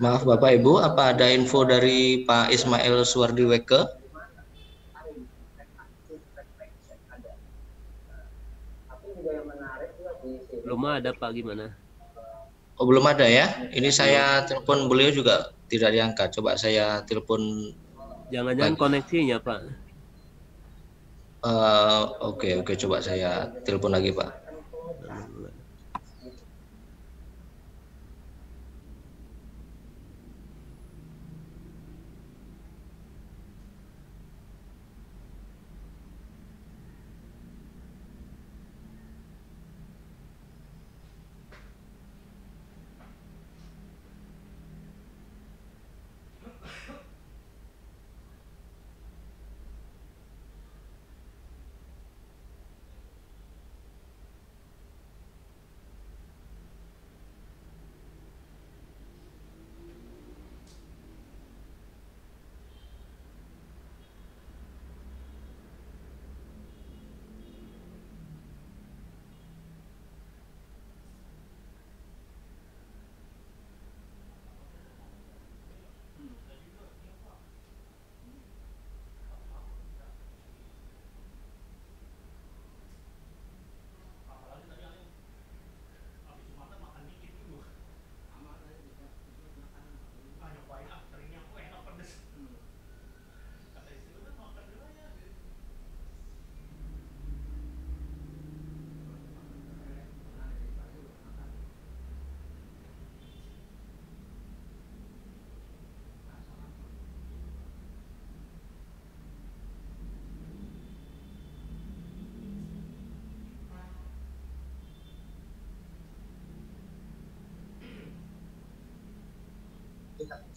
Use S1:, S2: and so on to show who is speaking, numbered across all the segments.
S1: Maaf Bapak Ibu, apa ada info dari Pak Ismail Suwardiweke?
S2: Belum ada Pak, gimana?
S1: Oh, belum ada ya. Ini saya telepon beliau juga tidak diangkat. Coba saya telepon
S2: Jangan-jangan
S1: lagi.
S2: koneksinya Pak.
S1: Oke, coba saya telepon lagi Pak.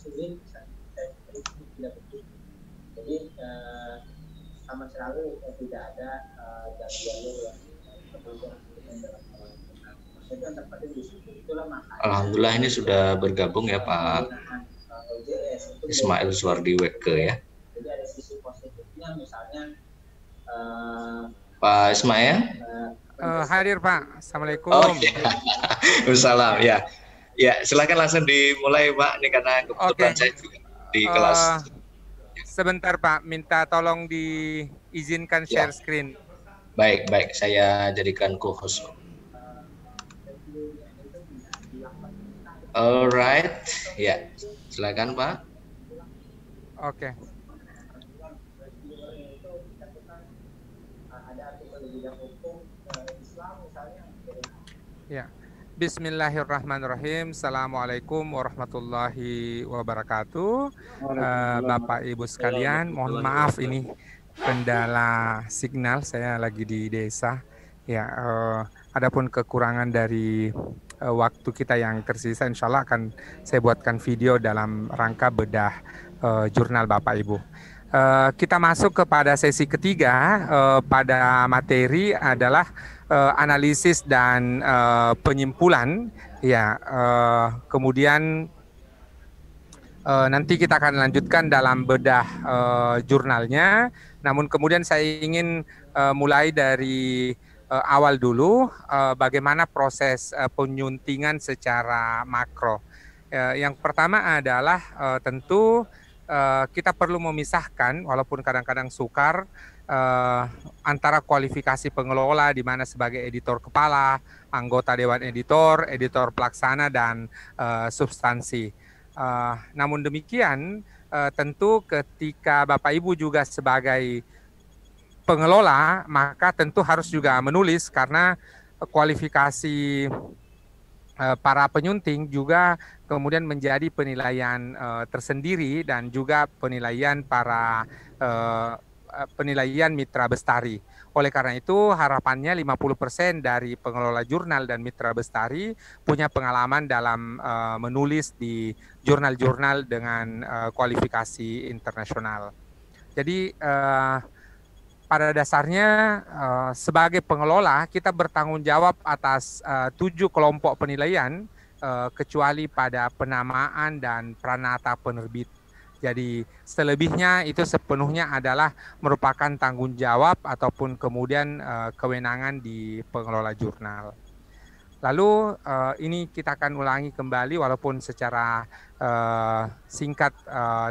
S3: Jadi sama sekali tidak ada gangguan yang
S1: Alhamdulillah ini sudah bergabung ya Pak Ismail Suwardiweke ya.
S3: Jadi ada sisi positifnya misalnya
S1: Pak Ismail?
S4: Hadir Pak. Assalamualaikum.
S1: Oh iya. Waalaikumsalam ya. Ya silakan langsung dimulai Pak. Ini karena kebetulan saya juga di kelas.
S4: Sebentar Pak, minta tolong diizinkan share screen.
S1: Baik, saya jadikan co-host. Alright, ya silakan Pak.
S4: Oke. Ya. Bismillahirrahmanirrahim. Assalamualaikum warahmatullahi wabarakatuh. Bapak Ibu sekalian, mohon maaf ini kendala signal, saya lagi di desa. Ya, adapun kekurangan dari waktu kita yang tersisa, insya Allah akan saya buatkan video dalam rangka bedah jurnal Bapak Ibu. Kita masuk kepada sesi ketiga. Pada materi adalah analisis dan penyimpulan. Ya, kemudian nanti kita akan lanjutkan dalam bedah jurnalnya. Namun kemudian saya ingin mulai dari awal dulu, bagaimana proses penyuntingan secara makro. Yang pertama adalah tentu kita perlu memisahkan, walaupun kadang-kadang sukar, antara kualifikasi pengelola di mana sebagai editor kepala, anggota dewan editor, editor pelaksana, dan substansi. Namun demikian, tentu ketika Bapak Ibu juga sebagai pengelola, maka tentu harus juga menulis, karena kualifikasi para penyunting juga kemudian menjadi penilaian tersendiri dan juga penilaian para penilaian mitra bestari. Oleh karena itu harapannya 50% dari pengelola jurnal dan mitra bestari punya pengalaman dalam menulis di jurnal-jurnal dengan kualifikasi internasional. Jadi pada dasarnya sebagai pengelola kita bertanggung jawab atas 7 kelompok penilaian, kecuali pada penamaan dan pranata penerbit. Jadi selebihnya itu sepenuhnya adalah merupakan tanggung jawab ataupun kemudian kewenangan di pengelola jurnal. Lalu ini kita akan ulangi kembali walaupun secara singkat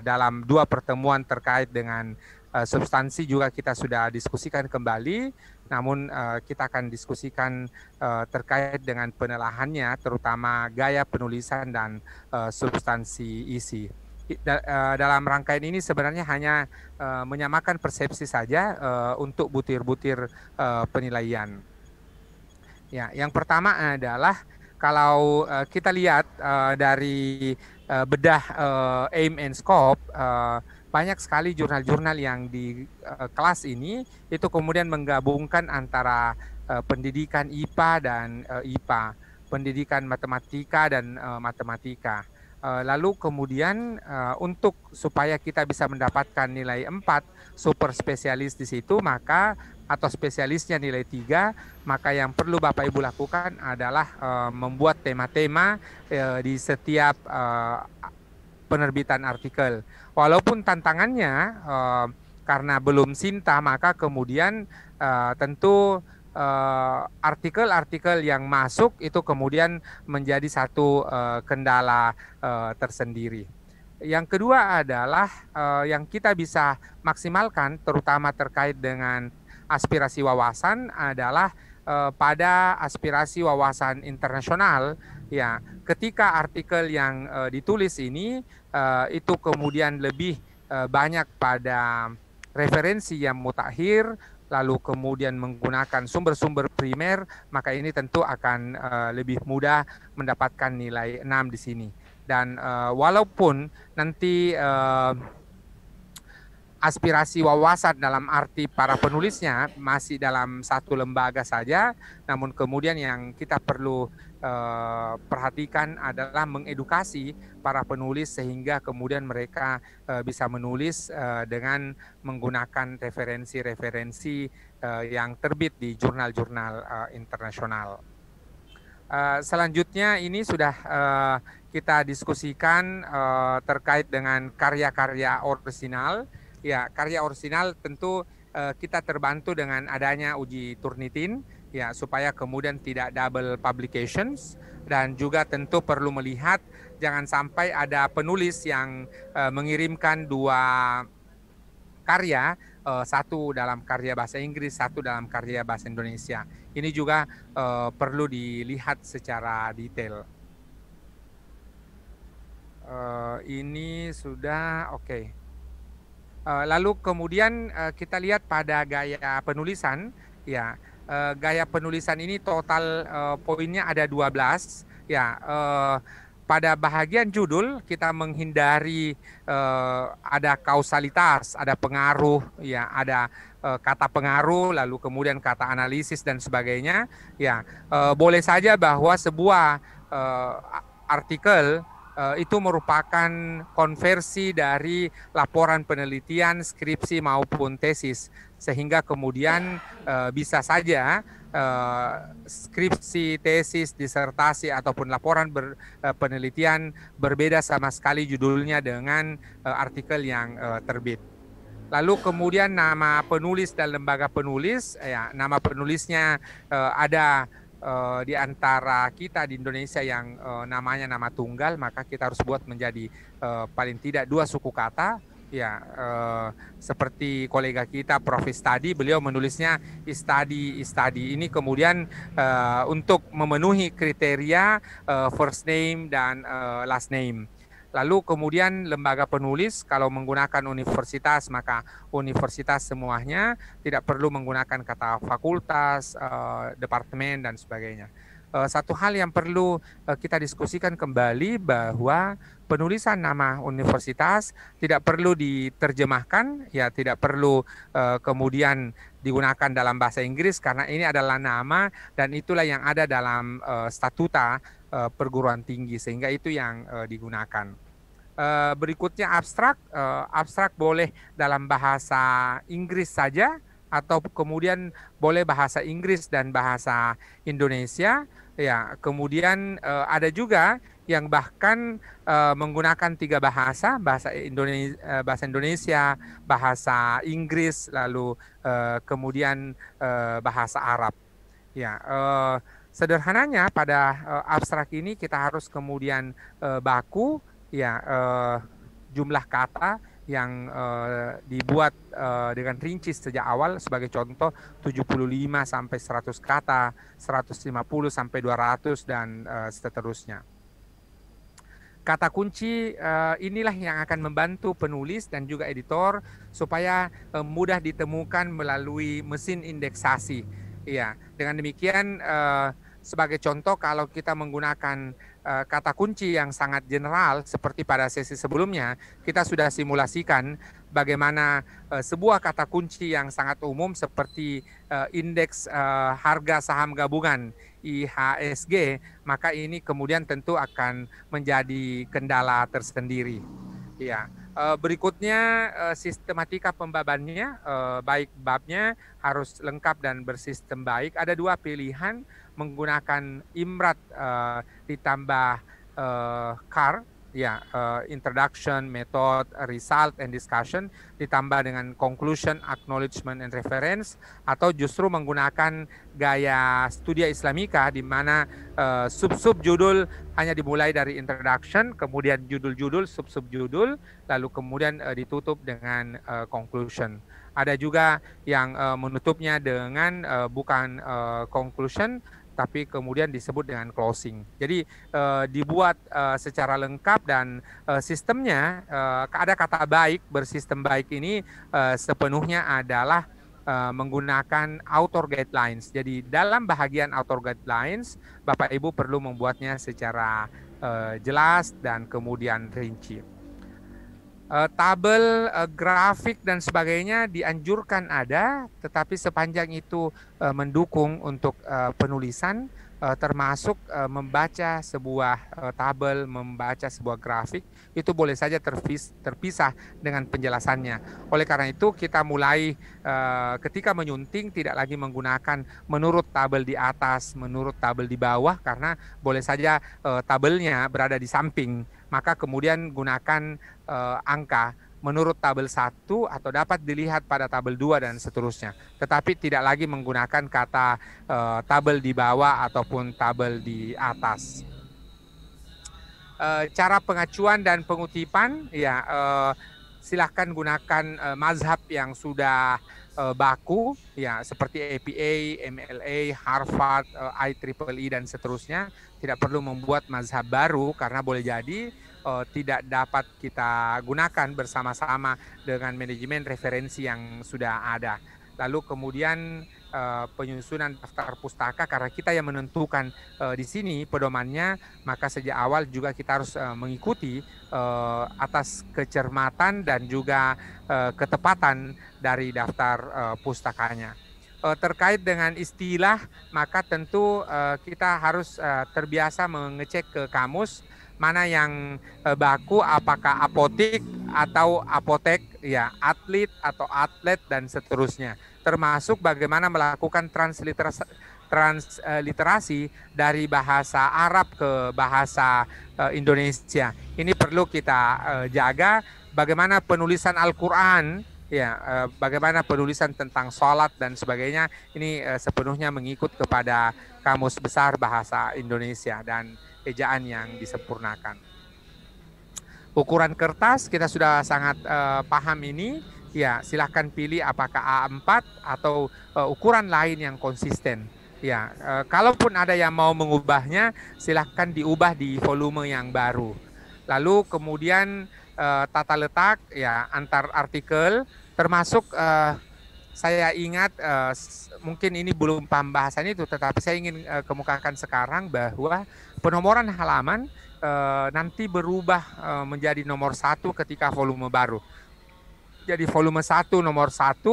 S4: dalam 2 pertemuan terkait dengan substansi juga kita sudah diskusikan kembali, namun kita akan diskusikan terkait dengan penelahannya, terutama gaya penulisan dan substansi isi. Dalam rangkaian ini sebenarnya hanya menyamakan persepsi saja untuk butir-butir penilaian. Ya, yang pertama adalah kalau kita lihat dari bedah aim and scope, banyak sekali jurnal-jurnal yang di kelas ini itu kemudian menggabungkan antara pendidikan IPA dan IPA, pendidikan matematika dan matematika. Lalu kemudian untuk supaya kita bisa mendapatkan nilai 4 super spesialis di situ, maka atau spesialisnya nilai 3, maka yang perlu Bapak Ibu lakukan adalah membuat tema-tema di setiap penerbitan artikel. Walaupun tantangannya karena belum Sinta, maka kemudian tentu artikel-artikel yang masuk itu kemudian menjadi satu kendala tersendiri. Yang kedua adalah yang kita bisa maksimalkan terutama terkait dengan aspirasi wawasan adalah pada aspirasi wawasan internasional. Ya, ketika artikel yang ditulis ini itu kemudian lebih banyak pada referensi yang mutakhir, lalu kemudian menggunakan sumber-sumber primer, maka ini tentu akan lebih mudah mendapatkan nilai 6 di sini. Dan walaupun nanti aspirasi wawasan dalam arti para penulisnya masih dalam satu lembaga saja, namun kemudian yang kita perlu perhatikan adalah mengedukasi para penulis sehingga kemudian mereka bisa menulis dengan menggunakan referensi-referensi yang terbit di jurnal-jurnal internasional. Selanjutnya ini sudah kita diskusikan terkait dengan karya-karya orisinal. Ya, karya orisinal tentu kita terbantu dengan adanya uji Turnitin, ya, supaya kemudian tidak double publications, dan juga tentu perlu melihat jangan sampai ada penulis yang mengirimkan 2 karya, satu dalam karya bahasa Inggris, satu dalam karya bahasa Indonesia. Ini juga perlu dilihat secara detail. Ini sudah oke. Lalu kemudian kita lihat pada gaya penulisan, ya, gaya penulisan ini total poinnya ada 12, ya. Pada bahagian judul kita menghindari ada kausalitas, ada pengaruh, ya, ada kata pengaruh, lalu kemudian kata analisis dan sebagainya, ya. Boleh saja bahwa sebuah artikel itu merupakan konversi dari laporan penelitian, skripsi maupun tesis, sehingga kemudian bisa saja skripsi, tesis, disertasi ataupun laporan penelitian berbeda sama sekali judulnya dengan artikel yang terbit. Lalu kemudian nama penulis dan lembaga penulis, ya, nama penulisnya ada di antara kita di Indonesia yang namanya nama tunggal, maka kita harus buat menjadi paling tidak 2 suku kata, ya, seperti kolega kita Prof. Istadi, beliau menulisnya Istadi. Ini kemudian untuk memenuhi kriteria first name dan last name. Lalu kemudian lembaga penulis, kalau menggunakan universitas, maka universitas semuanya, tidak perlu menggunakan kata fakultas, departemen, dan sebagainya. Satu hal yang perlu kita diskusikan kembali bahwa penulisan nama universitas tidak perlu diterjemahkan, ya, tidak perlu kemudian digunakan dalam bahasa Inggris, karena ini adalah nama dan itulah yang ada dalam statuta perguruan tinggi, sehingga itu yang digunakan. Berikutnya abstrak, abstrak boleh dalam bahasa Inggris saja atau kemudian boleh bahasa Inggris dan bahasa Indonesia, ya. Kemudian ada juga yang bahkan menggunakan 3 bahasa, bahasa Indonesia, bahasa Inggris, lalu kemudian bahasa Arab, ya. Sederhananya pada abstrak ini kita harus kemudian baku ya jumlah kata yang dibuat dengan rinci sejak awal, sebagai contoh 75 sampai 100 kata, 150 sampai 200 dan seterusnya. Kata kunci inilah yang akan membantu penulis dan juga editor supaya mudah ditemukan melalui mesin indeksasi. Ya, dengan demikian sebagai contoh, kalau kita menggunakan kata kunci yang sangat general seperti pada sesi sebelumnya, kita sudah simulasikan bagaimana sebuah kata kunci yang sangat umum seperti indeks harga saham gabungan IHSG, maka ini kemudian tentu akan menjadi kendala tersendiri. Ya. Berikutnya sistematika pembabannya, baik babnya harus lengkap dan bersistem baik. Ada dua pilihan, menggunakan IMRAT ditambah CAR, ya, introduction, method, result, and discussion, ditambah dengan conclusion, acknowledgement, and reference, atau justru menggunakan gaya Studia Islamika di mana sub-sub judul hanya dimulai dari introduction, kemudian judul-judul, sub-sub judul, lalu kemudian ditutup dengan conclusion. Ada juga yang menutupnya dengan bukan conclusion, tapi kemudian disebut dengan closing. Jadi dibuat secara lengkap dan sistemnya, ada kata baik, bersistem baik ini sepenuhnya adalah menggunakan author guidelines. Jadi dalam bahagian author guidelines, Bapak Ibu perlu membuatnya secara jelas dan kemudian rinci. Tabel, grafik dan sebagainya dianjurkan ada, tetapi sepanjang itu mendukung untuk penulisan, termasuk membaca sebuah tabel, membaca sebuah grafik, itu boleh saja terpisah dengan penjelasannya. Oleh karena itu kita mulai ketika menyunting tidak lagi menggunakan menurut tabel di atas, menurut tabel di bawah, karena boleh saja tabelnya berada di samping. Maka kemudian gunakan angka menurut tabel 1 atau dapat dilihat pada tabel 2 dan seterusnya. Tetapi tidak lagi menggunakan kata tabel di bawah ataupun tabel di atas. Cara pengacuan dan pengutipan, ya silahkan gunakan mazhab yang sudah baku, ya seperti APA, MLA, Harvard, IEEE dan seterusnya. Tidak perlu membuat mazhab baru karena boleh jadi tidak dapat kita gunakan bersama-sama dengan manajemen referensi yang sudah ada. Lalu kemudian penyusunan daftar pustaka, karena kita yang menentukan di sini pedomannya, maka sejak awal juga kita harus mengikuti atas kecermatan dan juga ketepatan dari daftar pustakanya. Terkait dengan istilah, maka tentu kita harus terbiasa mengecek ke kamus mana yang baku, apakah apotik atau apotek, ya atlet atau atlet dan seterusnya. Termasuk bagaimana melakukan transliterasi dari bahasa Arab ke bahasa Indonesia. Ini perlu kita jaga. Bagaimana penulisan Al-Quran, ya, bagaimana penulisan tentang sholat dan sebagainya, ini sepenuhnya mengikut kepada Kamus Besar Bahasa Indonesia dan ejaan yang disempurnakan. Ukuran kertas kita sudah sangat paham ini, ya silahkan pilih apakah A4 atau ukuran lain yang konsisten. Ya, kalaupun ada yang mau mengubahnya, silahkan diubah di volume yang baru. Lalu kemudian tata letak, ya antar artikel, termasuk saya ingat mungkin ini belum pembahasan itu, tetapi saya ingin kemukakan sekarang bahwa penomoran halaman nanti berubah menjadi nomor 1 ketika volume baru. Jadi volume 1 nomor 1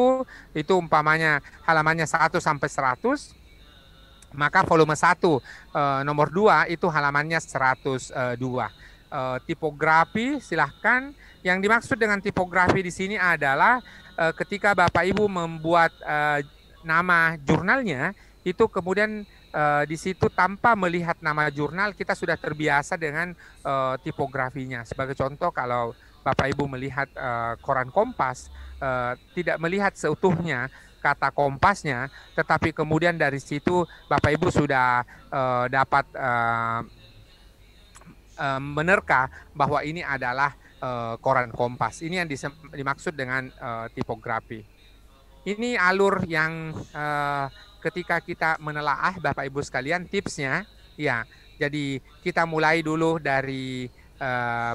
S4: itu umpamanya halamannya 1 sampai 100, maka volume 1 nomor 2 itu halamannya 102. Tipografi silahkan. Yang dimaksud dengan tipografi di sini adalah ketika Bapak Ibu membuat nama jurnalnya, itu kemudian di situ tanpa melihat nama jurnal kita sudah terbiasa dengan tipografinya. Sebagai contoh, kalau Bapak Ibu melihat koran Kompas, tidak melihat seutuhnya kata kompasnya, tetapi kemudian dari situ Bapak Ibu sudah dapat menerka bahwa ini adalah koran Kompas. Ini yang dimaksud dengan tipografi. Ini alur yang ketika kita menelaah Bapak Ibu sekalian, tipsnya ya. Jadi kita mulai dulu dari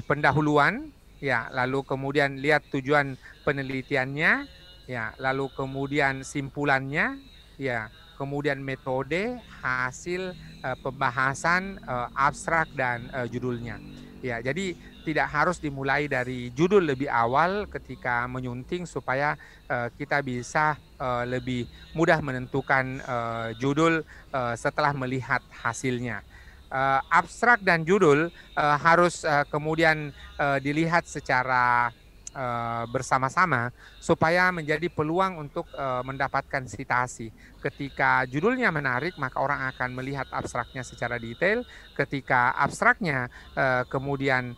S4: pendahuluan ya, lalu kemudian lihat tujuan penelitiannya ya, lalu kemudian simpulannya ya, kemudian metode, hasil pembahasan, abstrak dan judulnya. Ya, jadi tidak harus dimulai dari judul lebih awal ketika menyunting supaya kita bisa lebih mudah menentukan judul setelah melihat hasilnya. Abstrak dan judul harus kemudian dilihat secara bersama-sama supaya menjadi peluang untuk mendapatkan sitasi. Ketika judulnya menarik, maka orang akan melihat abstraknya secara detail. Ketika abstraknya kemudian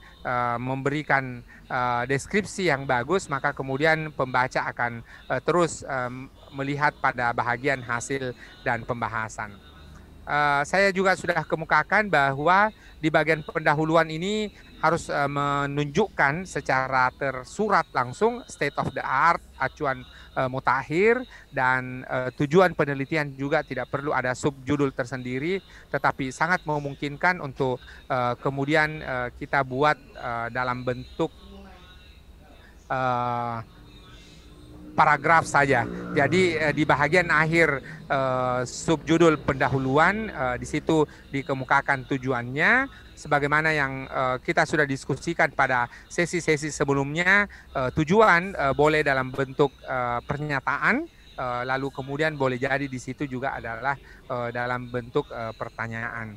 S4: memberikan deskripsi yang bagus, maka kemudian pembaca akan terus melihat pada bahagian hasil dan pembahasan. Saya juga sudah kemukakan bahwa di bagian pendahuluan ini harus menunjukkan secara tersurat langsung state of the art, acuan mutakhir, dan tujuan penelitian juga tidak perlu ada subjudul tersendiri, tetapi sangat memungkinkan untuk kemudian kita buat dalam bentuk paragraf saja. Jadi di bagian akhir subjudul pendahuluan di situ dikemukakan tujuannya, sebagaimana yang kita sudah diskusikan pada sesi-sesi sebelumnya. Tujuan boleh dalam bentuk pernyataan, lalu kemudian boleh jadi di situ juga adalah dalam bentuk pertanyaan.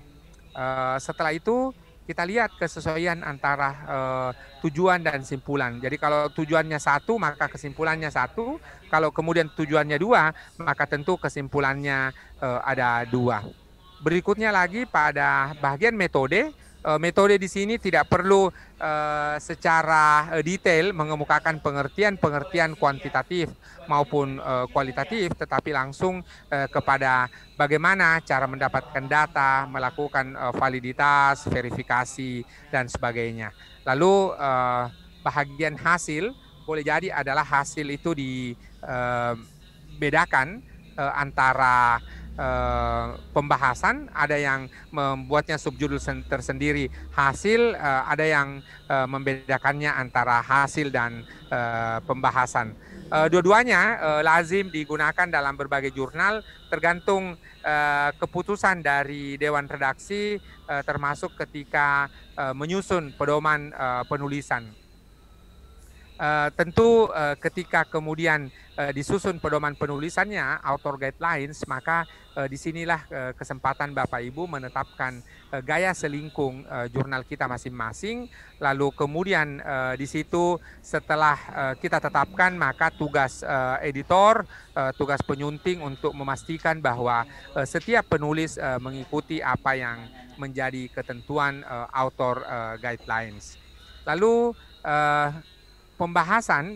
S4: Setelah itu kita lihat kesesuaian antara tujuan dan simpulan. Jadi kalau tujuannya satu, maka kesimpulannya satu. Kalau kemudian tujuannya dua, maka tentu kesimpulannya ada dua. Berikutnya lagi pada bagian metode. Metode di sini tidak perlu secara detail mengemukakan pengertian kuantitatif maupun kualitatif, tetapi langsung kepada bagaimana cara mendapatkan data, melakukan validitas, verifikasi, dan sebagainya. Lalu bahagian hasil boleh jadi adalah hasil itu dibedakan antara pembahasan, ada yang membuatnya subjudul tersendiri hasil, ada yang membedakannya antara hasil dan pembahasan. Dua-duanya lazim digunakan dalam berbagai jurnal, tergantung keputusan dari Dewan Redaksi, termasuk ketika menyusun pedoman penulisan. Tentu ketika kemudian disusun pedoman penulisannya, author guidelines, maka disinilah kesempatan Bapak Ibu menetapkan gaya selingkung jurnal kita masing-masing. Lalu kemudian di situ setelah kita tetapkan, maka tugas editor, tugas penyunting untuk memastikan bahwa setiap penulis mengikuti apa yang menjadi ketentuan author guidelines. Lalu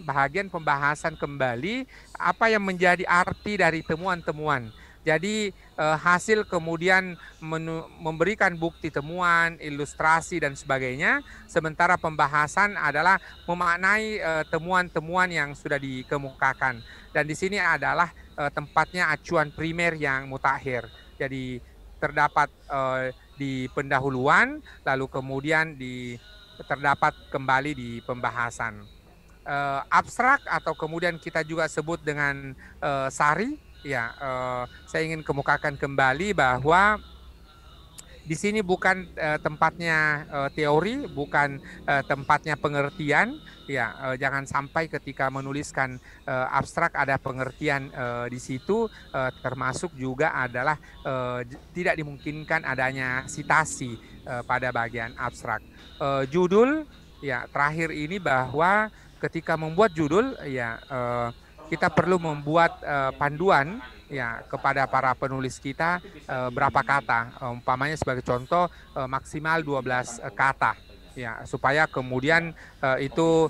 S4: bahagian pembahasan kembali apa yang menjadi arti dari temuan-temuan. Jadi hasil kemudian memberikan bukti temuan, ilustrasi dan sebagainya, sementara pembahasan adalah memaknai temuan-temuan yang sudah dikemukakan. Dan di sini adalah tempatnya acuan primer yang mutakhir. Jadi terdapat di pendahuluan, lalu kemudian terdapat kembali di pembahasan. Abstrak atau kemudian kita juga sebut dengan sari, ya, saya ingin kemukakan kembali bahwa di sini bukan tempatnya teori, bukan tempatnya pengertian, ya. Jangan sampai ketika menuliskan abstrak ada pengertian di situ, termasuk juga adalah tidak dimungkinkan adanya sitasi pada bagian abstrak. Judul, ya, terakhir ini bahwa ketika membuat judul, ya, kita perlu membuat panduan, ya, kepada para penulis kita berapa kata, umpamanya sebagai contoh maksimal 12 kata, ya, supaya kemudian itu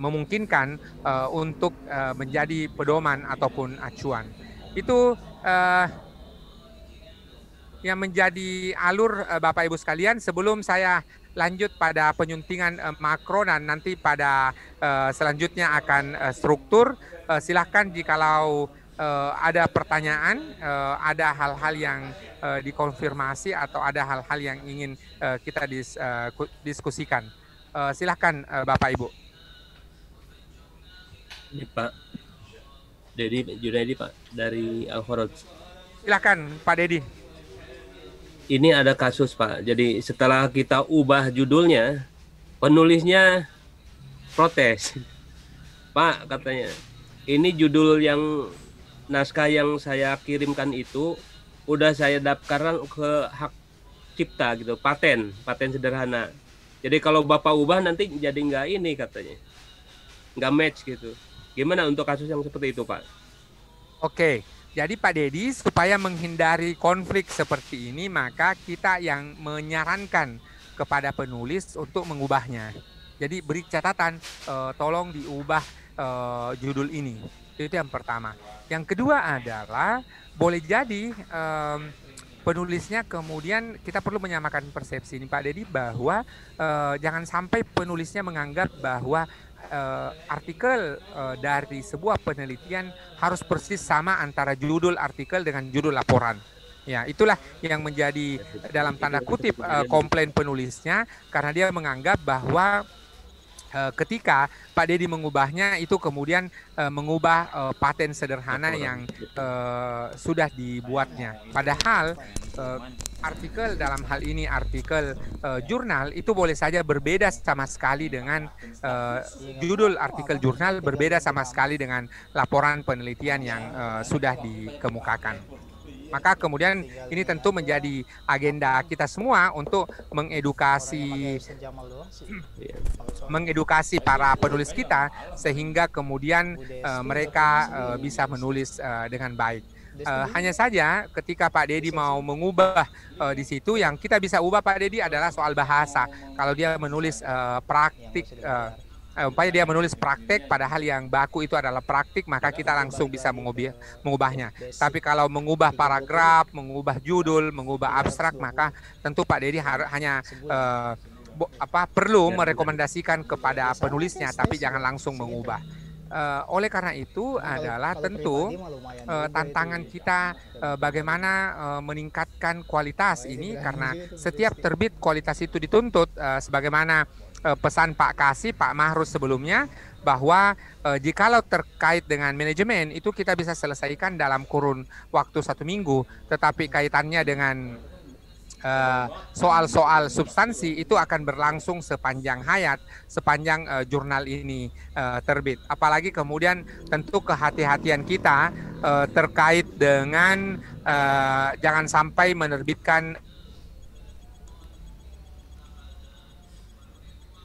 S4: memungkinkan untuk menjadi pedoman ataupun acuan. Itu yang menjadi alur Bapak Ibu sekalian. Sebelum saya lanjut pada penyuntingan makro dan nanti pada selanjutnya akan struktur, silahkan jikalau ada pertanyaan, ada hal-hal yang dikonfirmasi atau ada hal-hal yang ingin kita diskusikan. Silahkan Bapak Ibu.
S2: Ini Pak Dedi Junaidi Pak dari Al-Kharaj.
S4: Silahkan Pak Dedi.
S2: Ini ada kasus Pak. Jadi setelah kita ubah judulnya, penulisnya protes. Pak katanya, ini judul yang naskah yang saya kirimkan itu udah saya daftarkan ke hak cipta gitu, paten sederhana. Jadi kalau Bapak ubah nanti jadi nggak ini katanya, nggak match gitu. Gimana untuk kasus yang seperti itu Pak?
S4: Oke. Jadi Pak Dedi, supaya menghindari konflik seperti ini, maka kita yang menyarankan kepada penulis untuk mengubahnya. Jadi beri catatan, tolong diubah judul ini. Itu yang pertama. Yang kedua adalah, boleh jadi penulisnya kemudian kita perlu menyamakan persepsi ini Pak Dedi, bahwa jangan sampai penulisnya menganggap bahwa artikel dari sebuah penelitian harus persis sama antara judul artikel dengan judul laporan. Ya, itulah yang menjadi dalam tanda kutip komplain penulisnya, karena dia menganggap bahwa ketika Pak Dedi mengubahnya itu kemudian mengubah paten sederhana yang sudah dibuatnya. Padahal artikel dalam hal ini artikel jurnal itu boleh saja berbeda sama sekali dengan judul artikel jurnal, berbeda sama sekali dengan laporan penelitian yang sudah dikemukakan. Maka kemudian ini tentu menjadi agenda kita semua untuk mengedukasi para penulis kita sehingga kemudian mereka bisa menulis dengan baik. Hanya saja ketika Pak Dedi mau mengubah di situ, yang kita bisa ubah Pak Dedi adalah soal bahasa. Kalau dia menulis umpamanya dia menulis praktek padahal yang baku itu adalah praktik, maka kita langsung bisa mengubahnya. Tapi kalau mengubah paragraf, mengubah judul, mengubah abstrak, maka tentu Pak Dedi hanya perlu merekomendasikan kepada penulisnya, tapi jangan langsung mengubah. Oleh karena itu adalah tentu tantangan kita bagaimana meningkatkan kualitas ini, karena setiap terbit kualitas itu dituntut sebagaimana pesan Pak Kasih, Pak Mahrus sebelumnya, bahwa jikalau terkait dengan manajemen itu kita bisa selesaikan dalam kurun waktu 1 minggu, tetapi kaitannya dengan soal-soal substansi itu akan berlangsung sepanjang hayat, sepanjang jurnal ini terbit. Apalagi kemudian tentu kehati-hatian kita terkait dengan jangan sampai menerbitkan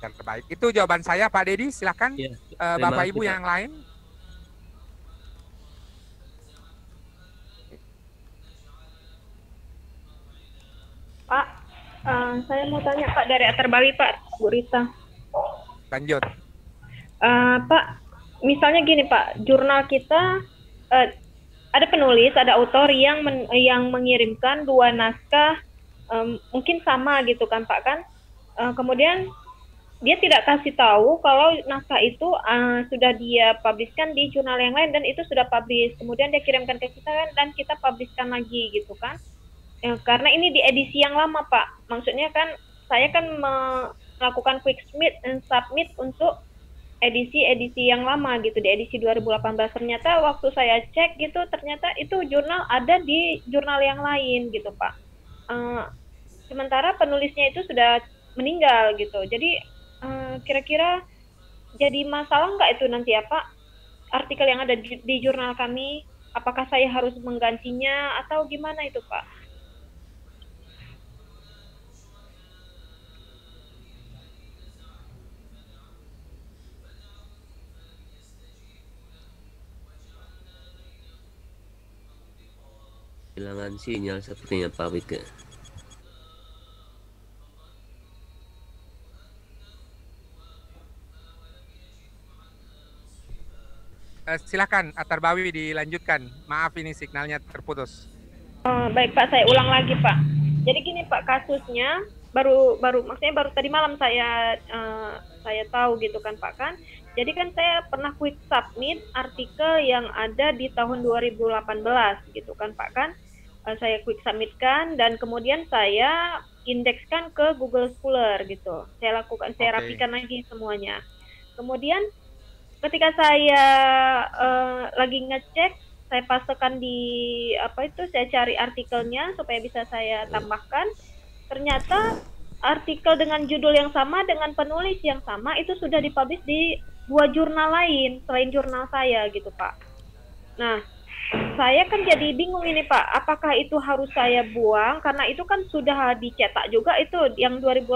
S4: yang terbaik. Itu jawaban saya Pak Dedi, silakan ya, Bapak Ibu yang lain.
S5: Pak, saya mau tanya Pak dari Atar Bali Pak, Bu Rita.
S4: Lanjut.
S5: Pak, misalnya gini Pak, jurnal kita ada penulis, ada autor yang mengirimkan 2 naskah, mungkin sama gitu kan Pak kan? Kemudian dia tidak kasih tahu kalau naskah itu sudah dia publishkan di jurnal yang lain dan itu sudah publish. Kemudian dia kirimkan ke kita kan, dan kita publishkan lagi gitu kan? Karena ini di edisi yang lama Pak, maksudnya kan saya kan melakukan quick submit untuk edisi yang lama gitu, di edisi 2018. Ternyata waktu saya cek gitu, ternyata itu jurnal ada di jurnal yang lain gitu Pak. Sementara penulisnya itu sudah meninggal gitu. Jadi kira-kira jadi masalah nggak itu nanti ya Pak, artikel yang ada di jurnal kami, apakah saya harus menggantinya atau gimana itu Pak?
S2: Kehilangan sinyal sepertinya Pak Wike.
S4: silakan Atarbawi dilanjutkan. Maaf ini signalnya terputus.
S5: Baik Pak, saya ulang lagi Pak. Jadi gini Pak, kasusnya maksudnya baru tadi malam saya tahu gitu kan Pak kan. Jadi kan saya pernah quick submit artikel yang ada di tahun 2018 gitu kan Pak kan. Saya quick submitkan dan kemudian saya indekskan ke Google Scholar gitu. Saya rapikan lagi semuanya. Kemudian ketika saya lagi ngecek, saya pastekan saya cari artikelnya supaya bisa saya tambahkan. Ternyata artikel dengan judul yang sama, dengan penulis yang sama, itu sudah dipublish di 2 jurnal lain selain jurnal saya gitu Pak. Nah, saya kan jadi bingung ini Pak, apakah itu harus saya buang? Karena itu kan sudah dicetak juga itu yang 2018.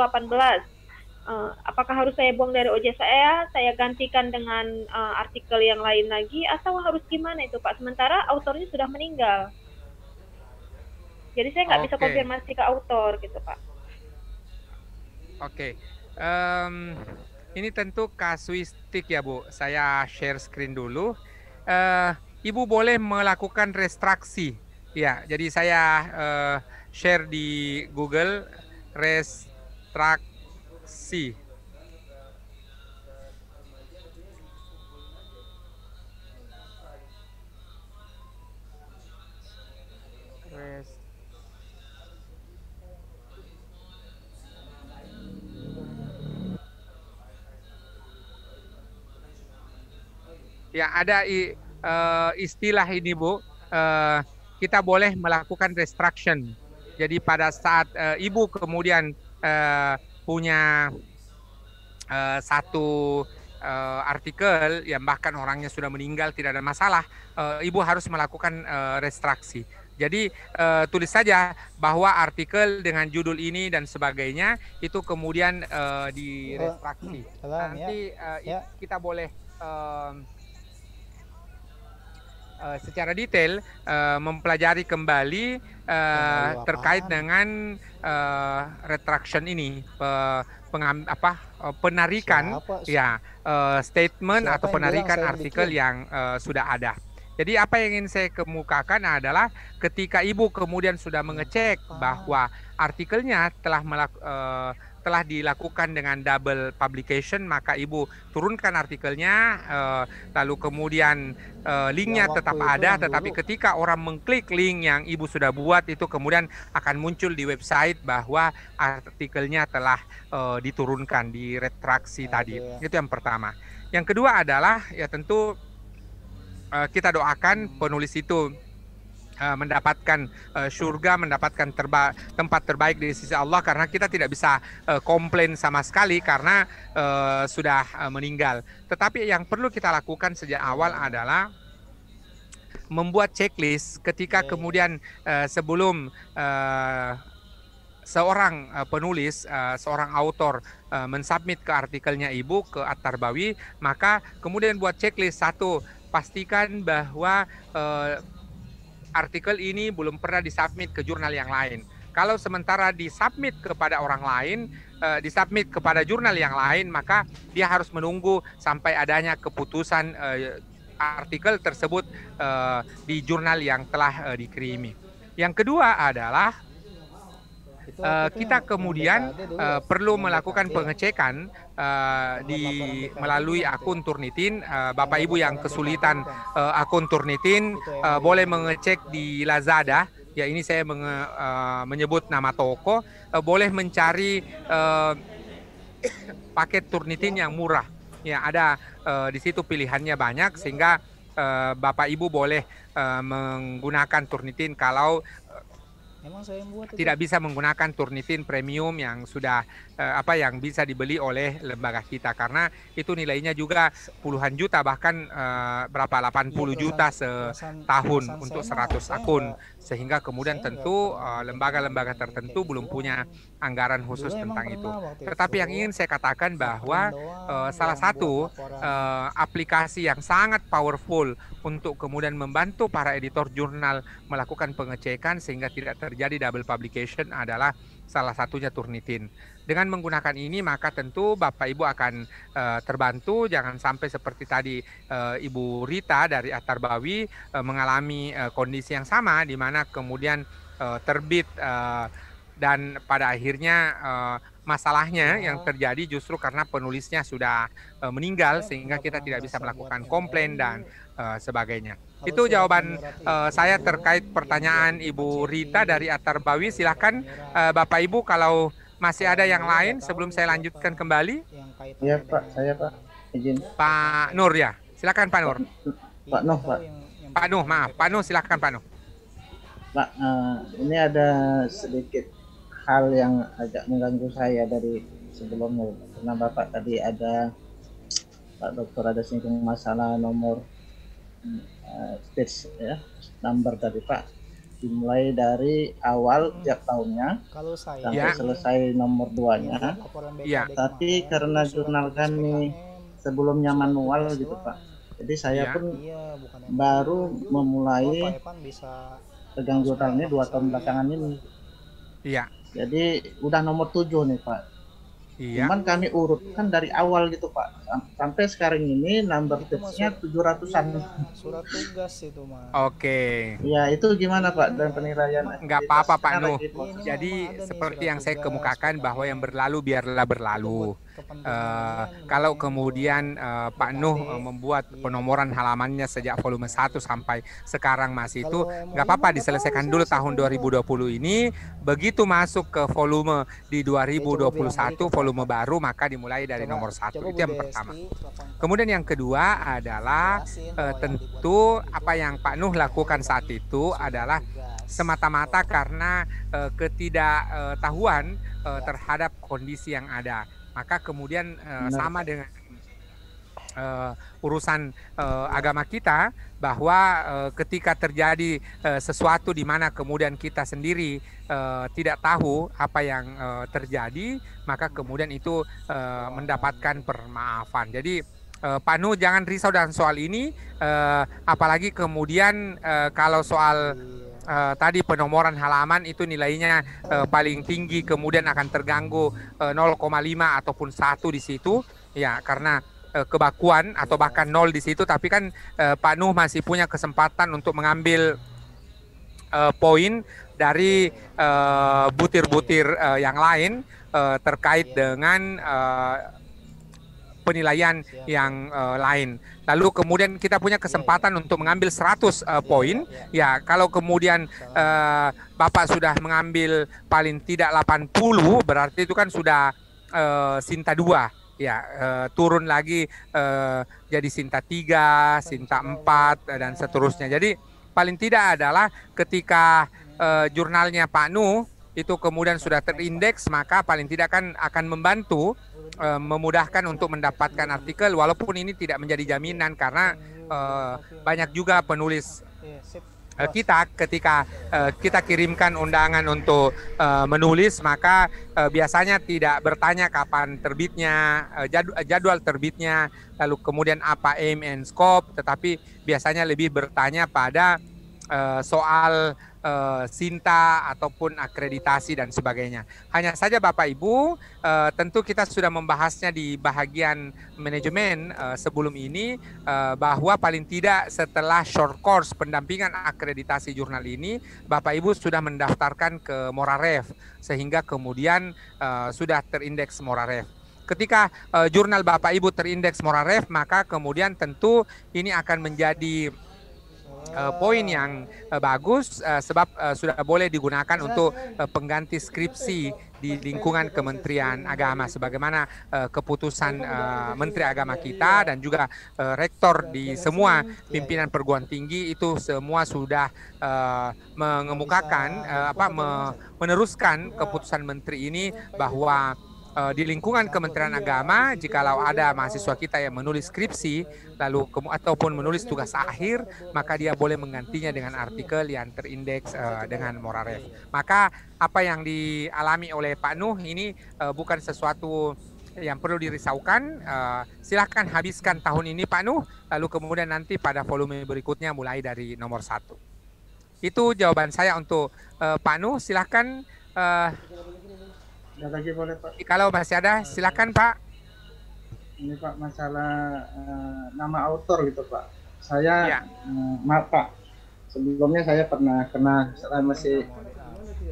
S5: Apakah harus saya buang dari OJ saya gantikan dengan artikel yang lain lagi, atau harus gimana itu Pak? Sementara autornya sudah meninggal. Jadi saya nggak bisa konfirmasi ke autor gitu Pak.
S4: Ini tentu kasuistik ya Bu. Saya share screen dulu. Ibu boleh melakukan restraksi. Ya, jadi saya share di Google restraksi. Ya, ada istilah ini Bu, kita boleh melakukan restriction. Jadi pada saat Ibu kemudian punya satu artikel yang bahkan orangnya sudah meninggal, tidak ada masalah, Ibu harus melakukan restraksi. Jadi tulis saja bahwa artikel dengan judul ini dan sebagainya itu kemudian direstraksi. Nanti kita boleh secara detail mempelajari kembali terkait dengan retraction ini, penarikan statement atau penarikan artikel yang sudah ada. Jadi apa yang ingin saya kemukakan adalah ketika Ibu kemudian sudah mengecek bahwa artikelnya telah dilakukan dengan double publication, maka Ibu turunkan artikelnya, lalu kemudian linknya tetap ada, tetapi ketika orang mengklik link yang Ibu sudah buat itu kemudian akan muncul di website bahwa artikelnya telah diturunkan, diretraksi tadi. Itu yang pertama. Yang kedua adalah ya tentu kita doakan penulis itu mendapatkan surga, mendapatkan tempat terbaik di sisi Allah, karena kita tidak bisa komplain sama sekali karena sudah meninggal. Tetapi yang perlu kita lakukan sejak awal adalah membuat checklist ketika kemudian sebelum seorang penulis, seorang autor mensubmit ke artikelnya Ibu ke Atarbawi, maka kemudian buat checklist. Satu, pastikan bahwa artikel ini belum pernah disubmit ke jurnal yang lain. Kalau sementara disubmit kepada orang lain, disubmit kepada jurnal yang lain, maka dia harus menunggu sampai adanya keputusan artikel tersebut di jurnal yang telah dikirimi. Yang kedua adalah kita kemudian perlu melakukan pengecekan melalui akun Turnitin. Bapak Ibu yang kesulitan akun Turnitin boleh mengecek di Lazada. Ya, ini saya menyebut nama toko. Boleh mencari paket Turnitin yang murah. Ya, ada di situ pilihannya banyak, sehingga Bapak Ibu boleh menggunakan Turnitin kalau tidak bisa menggunakan Turnitin premium yang sudah yang bisa dibeli oleh lembaga kita, karena itu nilainya juga puluhan juta, bahkan 80 juta setahun untuk 100 akun, sehingga kemudian tentu lembaga-lembaga tertentu belum punya anggaran khusus tentang itu. Tetapi yang ingin saya katakan bahwa salah satu aplikasi yang sangat powerful untuk kemudian membantu para editor jurnal melakukan pengecekan sehingga tidak terjadi double publication adalah salah satunya Turnitin. Dengan menggunakan ini maka tentu Bapak Ibu akan terbantu, jangan sampai seperti tadi Ibu Rita dari Atarbawi mengalami kondisi yang sama di mana kemudian terbit dan pada akhirnya masalahnya yang terjadi justru karena penulisnya sudah meninggal sehingga kita tidak bisa melakukan komplain dan sebagainya. Itu jawaban saya terkait pertanyaan Ibu Rita dari Atarbawi. Silahkan Bapak Ibu kalau masih ada yang lain sebelum saya lanjutkan kembali.
S3: Iya Pak, saya Pak, izin.
S4: Pak Nur ya, silakan Pak Nur.
S3: Pak Nuh Pak.
S4: Pak Nuh, maaf, Pak Nuh silakan Pak Nuh.
S3: Pak, ini ada sedikit hal yang agak mengganggu saya dari sebelumnya. Karena Bapak tadi ada, Pak Dokter ada singgung masalah nomor stage ya, number tadi Pak. Dimulai dari awal tiap tahunnya
S6: kalau saya
S3: sampai selesai nomor 2-nya.
S4: Iya.
S3: Tapi karena jurnal kami sebelumnya manual gitu Pak. Jadi saya pun baru memulai pegang jurnal ini 2 tahun belakangan ini.
S4: Iya.
S3: Jadi udah nomor 7 nih Pak.
S4: Iya.
S3: Cuman kami urutkan dari awal gitu Pak. Sampai sekarang ini number tipsnya 700-an.
S6: Surat tugas itu Mas.
S4: Oke.
S3: Ya itu gimana Pak dan penilaian?
S4: Nggak apa-apa Pak Nuh.
S3: Gitu.
S4: Jadi seperti yang saya kemukakan bahwa yang berlalu biarlah berlalu. Kalau kemudian Pak Nuh membuat penomoran halamannya sejak volume 1 sampai sekarang masih itu, nggak apa-apa diselesaikan dulu tahun 2020 ini. Begitu masuk ke volume di 2021 volume baru maka dimulai dari nomor 1. Itu yang pertama. Kemudian yang kedua adalah tentu apa yang Pak Nuh lakukan saat itu adalah semata-mata karena ketidaktahuan terhadap kondisi yang ada. Maka kemudian sama dengan urusan agama kita bahwa ketika terjadi sesuatu di mana kemudian kita sendiri tidak tahu apa yang terjadi, maka kemudian itu mendapatkan permaafan. Jadi Pak Nuh jangan risau dengan soal ini, apalagi kemudian kalau soal tadi penomoran halaman itu nilainya paling tinggi kemudian akan terganggu 0,5 ataupun 1 di situ ya karena kebakuan atau bahkan 0 di situ, tapi kan Pak Nuh masih punya kesempatan untuk mengambil poin dari butir-butir yang lain terkait dengan penilaian yang lain. Lalu kemudian kita punya kesempatan untuk mengambil 100 poin. Ya, kalau kemudian Bapak sudah mengambil paling tidak 80, berarti itu kan sudah Sinta 2. Ya, turun lagi jadi Sinta 3, Sinta 4 dan seterusnya. Jadi paling tidak adalah ketika jurnalnya Pak Nuh itu kemudian sudah terindeks, maka paling tidak kan akan membantu memudahkan untuk mendapatkan artikel, walaupun ini tidak menjadi jaminan karena banyak juga penulis kita ketika kita kirimkan undangan untuk menulis, maka biasanya tidak bertanya kapan terbitnya, jadwal terbitnya, lalu kemudian apa aim and scope, tetapi biasanya lebih bertanya pada soal Sinta ataupun akreditasi dan sebagainya. Hanya saja Bapak Ibu, tentu kita sudah membahasnya di bahagian manajemen sebelum ini, bahwa paling tidak setelah short course pendampingan akreditasi jurnal ini, Bapak Ibu sudah mendaftarkan ke Moraref sehingga kemudian sudah terindeks Moraref. Ketika jurnal Bapak Ibu terindeks Moraref, maka kemudian tentu ini akan menjadi poin yang bagus sebab sudah boleh digunakan untuk pengganti skripsi di lingkungan Kementerian Agama sebagaimana keputusan Menteri Agama kita dan juga rektor di semua pimpinan perguruan tinggi itu semua sudah mengemukakan meneruskan keputusan menteri ini bahwa di lingkungan Kementerian Agama, jikalau ada mahasiswa kita yang menulis skripsi lalu ataupun menulis tugas akhir, maka dia boleh menggantinya dengan artikel yang terindeks dengan Moraref. Maka apa yang dialami oleh Pak Nuh ini bukan sesuatu yang perlu dirisaukan. Silahkan habiskan tahun ini Pak Nuh, lalu kemudian nanti pada volume berikutnya mulai dari nomor 1. Itu jawaban saya untuk Pak Nuh. Silahkan
S3: lagi boleh Pak.
S4: Kalau masih ada, silakan Pak.
S3: Ini Pak masalah nama autor gitu Pak. Saya
S4: Ya.
S3: maaf Pak, sebelumnya saya pernah kena, saya masih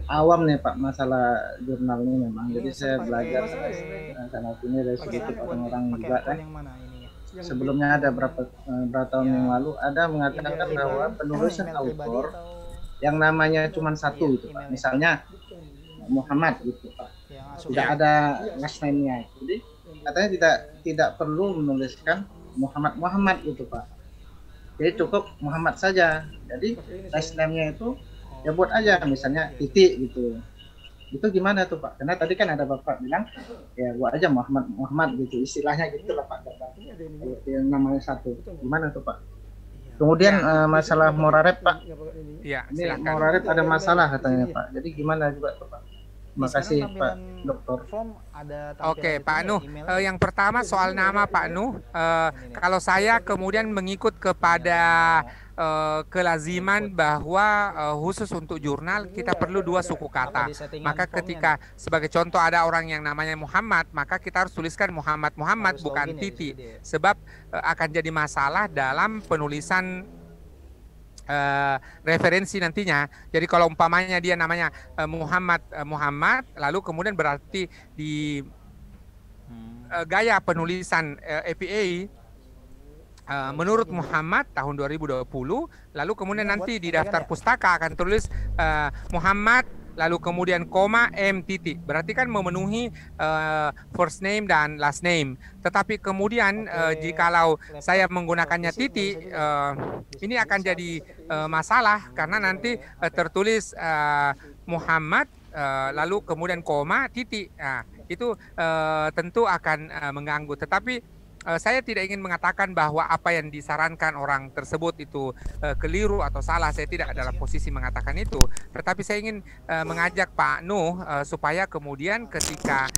S3: awam nih Pak masalah jurnal ini memang. Jadi saya belajar sana sini dari sedikit orang-orang juga kan. Sebelumnya ada berapa tahun yang lalu ada mengatakan bahwa penulisan autor yang namanya cuma satu gitu Pak. Misalnya Muhammad gitu Pak. Tidak ada last name-nya. Jadi katanya tidak perlu menuliskan Muhammad gitu Pak. Jadi cukup Muhammad saja. Jadi last name-nya itu ya buat aja misalnya titik gitu. Itu gimana tuh Pak? Karena tadi kan ada Bapak bilang ya buat aja Muhammad gitu, istilahnya gitu lah Pak. Yang namanya satu. Gimana tuh Pak? Kemudian masalah Morarep Pak.
S4: Ya,
S3: Ini
S4: silakan.
S3: Morarep ada masalah katanya Pak. Jadi gimana juga tuh Pak? Terima kasih Pak Dokter.
S4: Oke, Pak Nuh. Yang pertama soal nama Pak Nuh. Kalau saya kemudian mengikut kepada kelaziman bahwa khusus untuk jurnal kita perlu 2 suku kata. Maka ketika sebagai contoh ada orang yang namanya Muhammad, maka kita harus tuliskan Muhammad bukan titik. Sebab akan jadi masalah dalam penulisan referensi nantinya. Jadi kalau umpamanya dia namanya Muhammad, lalu kemudian berarti di gaya penulisan APA menurut Muhammad tahun 2020, lalu kemudian nanti di daftar pustaka akan tulis Muhammad lalu kemudian koma M titik. Berarti kan memenuhi first name dan last name. Tetapi kemudian jikalau saya menggunakannya titik, ini akan jadi masalah karena nanti tertulis Muhammad lalu kemudian koma titik. Nah, itu tentu akan mengganggu. Tetapi saya tidak ingin mengatakan bahwa apa yang disarankan orang tersebut itu keliru atau salah. Saya tidak dalam posisi mengatakan itu. Tetapi saya ingin mengajak Pak Nuh supaya kemudian ketika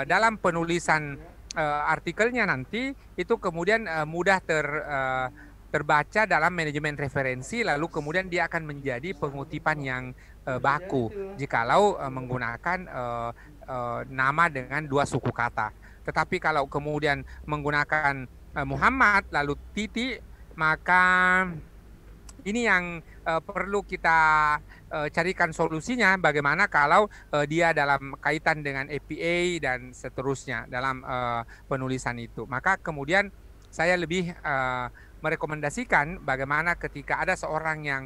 S4: dalam penulisan artikelnya nanti itu kemudian mudah terbaca dalam manajemen referensi, lalu kemudian dia akan menjadi pengutipan yang baku jikalau menggunakan nama dengan 2 suku kata. Tetapi kalau kemudian menggunakan Muhammad lalu titik, maka ini yang perlu kita carikan solusinya. Bagaimana kalau dia dalam kaitan dengan APA dan seterusnya dalam penulisan itu. Maka kemudian saya lebih merekomendasikan bagaimana ketika ada seorang yang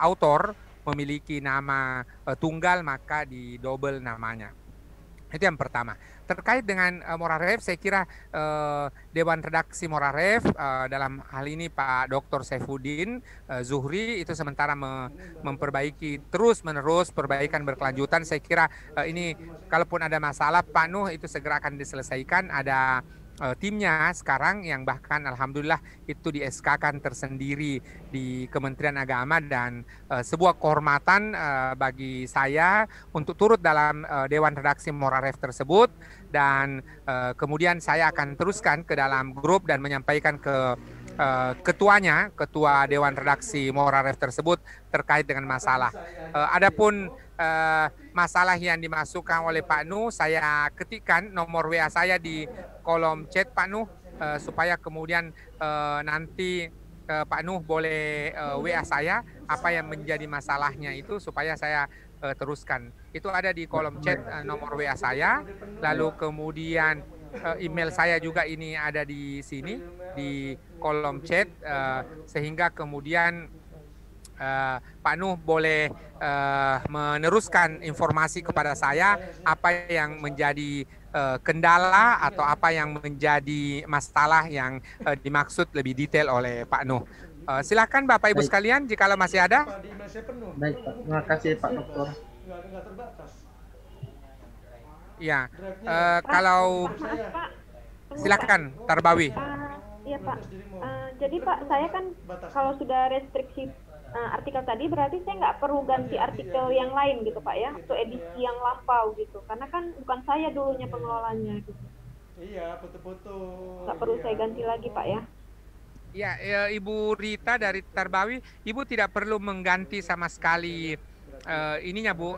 S4: autor memiliki nama tunggal, maka di double namanya. Itu yang pertama. Terkait dengan Moraref, saya kira Dewan Redaksi Moraref dalam hal ini Pak Dr. Saifuddin Zuhri itu sementara memperbaiki terus-menerus perbaikan berkelanjutan. Saya kira ini kalaupun ada masalah Pak Nuh itu segera akan diselesaikan. Ada timnya sekarang yang bahkan alhamdulillah itu di SK-kan tersendiri di Kementerian Agama dan sebuah kehormatan bagi saya untuk turut dalam Dewan Redaksi Moraref tersebut dan kemudian saya akan teruskan ke dalam grup dan menyampaikan ke ketuanya, ketua Dewan Redaksi Moraref tersebut terkait dengan masalah. Adapun masalah yang dimasukkan oleh Pak Nuh, saya ketikkan nomor WA saya di kolom chat Pak Nuh supaya kemudian nanti Pak Nuh boleh WA saya apa yang menjadi masalahnya itu supaya saya teruskan. Itu ada di kolom chat nomor WA saya, lalu kemudian email saya juga ini ada di sini di kolom chat sehingga kemudian Pak Nuh boleh meneruskan informasi kepada saya apa yang menjadi kendala atau apa yang menjadi masalah yang dimaksud lebih detail oleh Pak Nuh. Silakan Bapak Ibu sekalian jika masih ada.
S3: Baik Pak, terima kasih Pak Dokter.
S4: Ya, kalau silakan Tarbawi.
S5: Iya Pak. Jadi Pak, saya kan kalau sudah restriksi artikel tadi berarti saya nggak perlu ganti artikel yang lain gitu Pak ya, untuk edisi yang lampau gitu, karena kan bukan saya dulunya pengelolanya gitu.
S6: Iya, betul-betul.
S5: Nggak perlu saya ganti lagi Pak ya.
S4: Ya, Ibu Rita dari Tarbawi, Ibu tidak perlu mengganti sama sekali ininya Bu,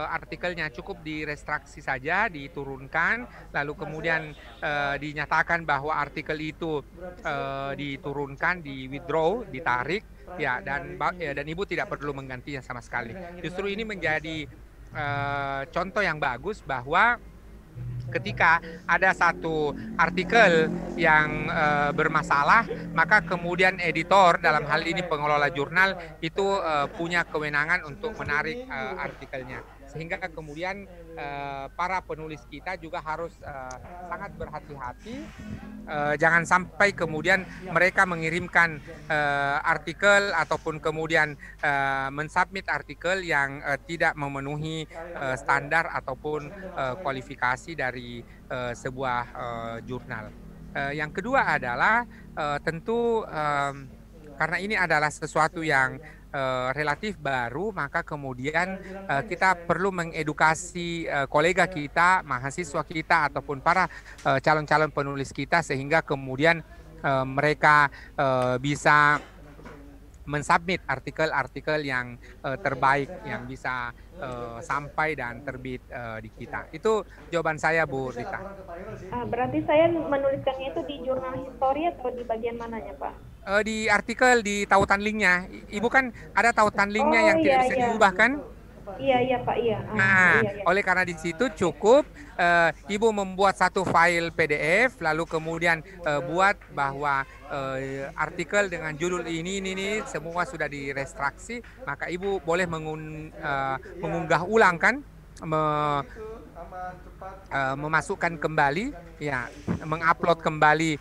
S4: artikelnya cukup direstraksi saja, diturunkan, lalu kemudian dinyatakan bahwa artikel itu diturunkan, di withdraw, ditarik, ya, dan Ibu tidak perlu menggantinya sama sekali. Justru ini menjadi contoh yang bagus bahwa ketika ada satu artikel yang bermasalah, maka kemudian editor, dalam hal ini pengelola jurnal, itu punya kewenangan untuk menarik artikelnya. Sehingga kemudian para penulis kita juga harus sangat berhati-hati. Jangan sampai kemudian mereka mengirimkan artikel ataupun kemudian mensubmit artikel yang tidak memenuhi standar ataupun kualifikasi dari sebuah jurnal. Yang kedua adalah tentu karena ini adalah sesuatu yang relatif baru, maka kemudian kita perlu mengedukasi kolega kita, mahasiswa kita, ataupun para calon-calon penulis kita, sehingga kemudian mereka bisa mensubmit artikel-artikel yang terbaik yang bisa sampai dan terbit di kita. Itu jawaban saya, Bu Rita.
S5: Berarti saya menuliskannya itu di jurnal histori atau di bagian mananya, Pak?
S4: Di artikel, di tautan linknya. Ibu kan ada tautan linknya yang tidak bisa diubah kan?
S5: Iya Pak, iya.
S4: Nah, oleh karena di situ cukup Ibu membuat satu file PDF, lalu kemudian buat bahwa artikel dengan judul ini semua sudah direstraksi, maka Ibu boleh mengunggah ulang kan, memasukkan kembali, ya, mengupload kembali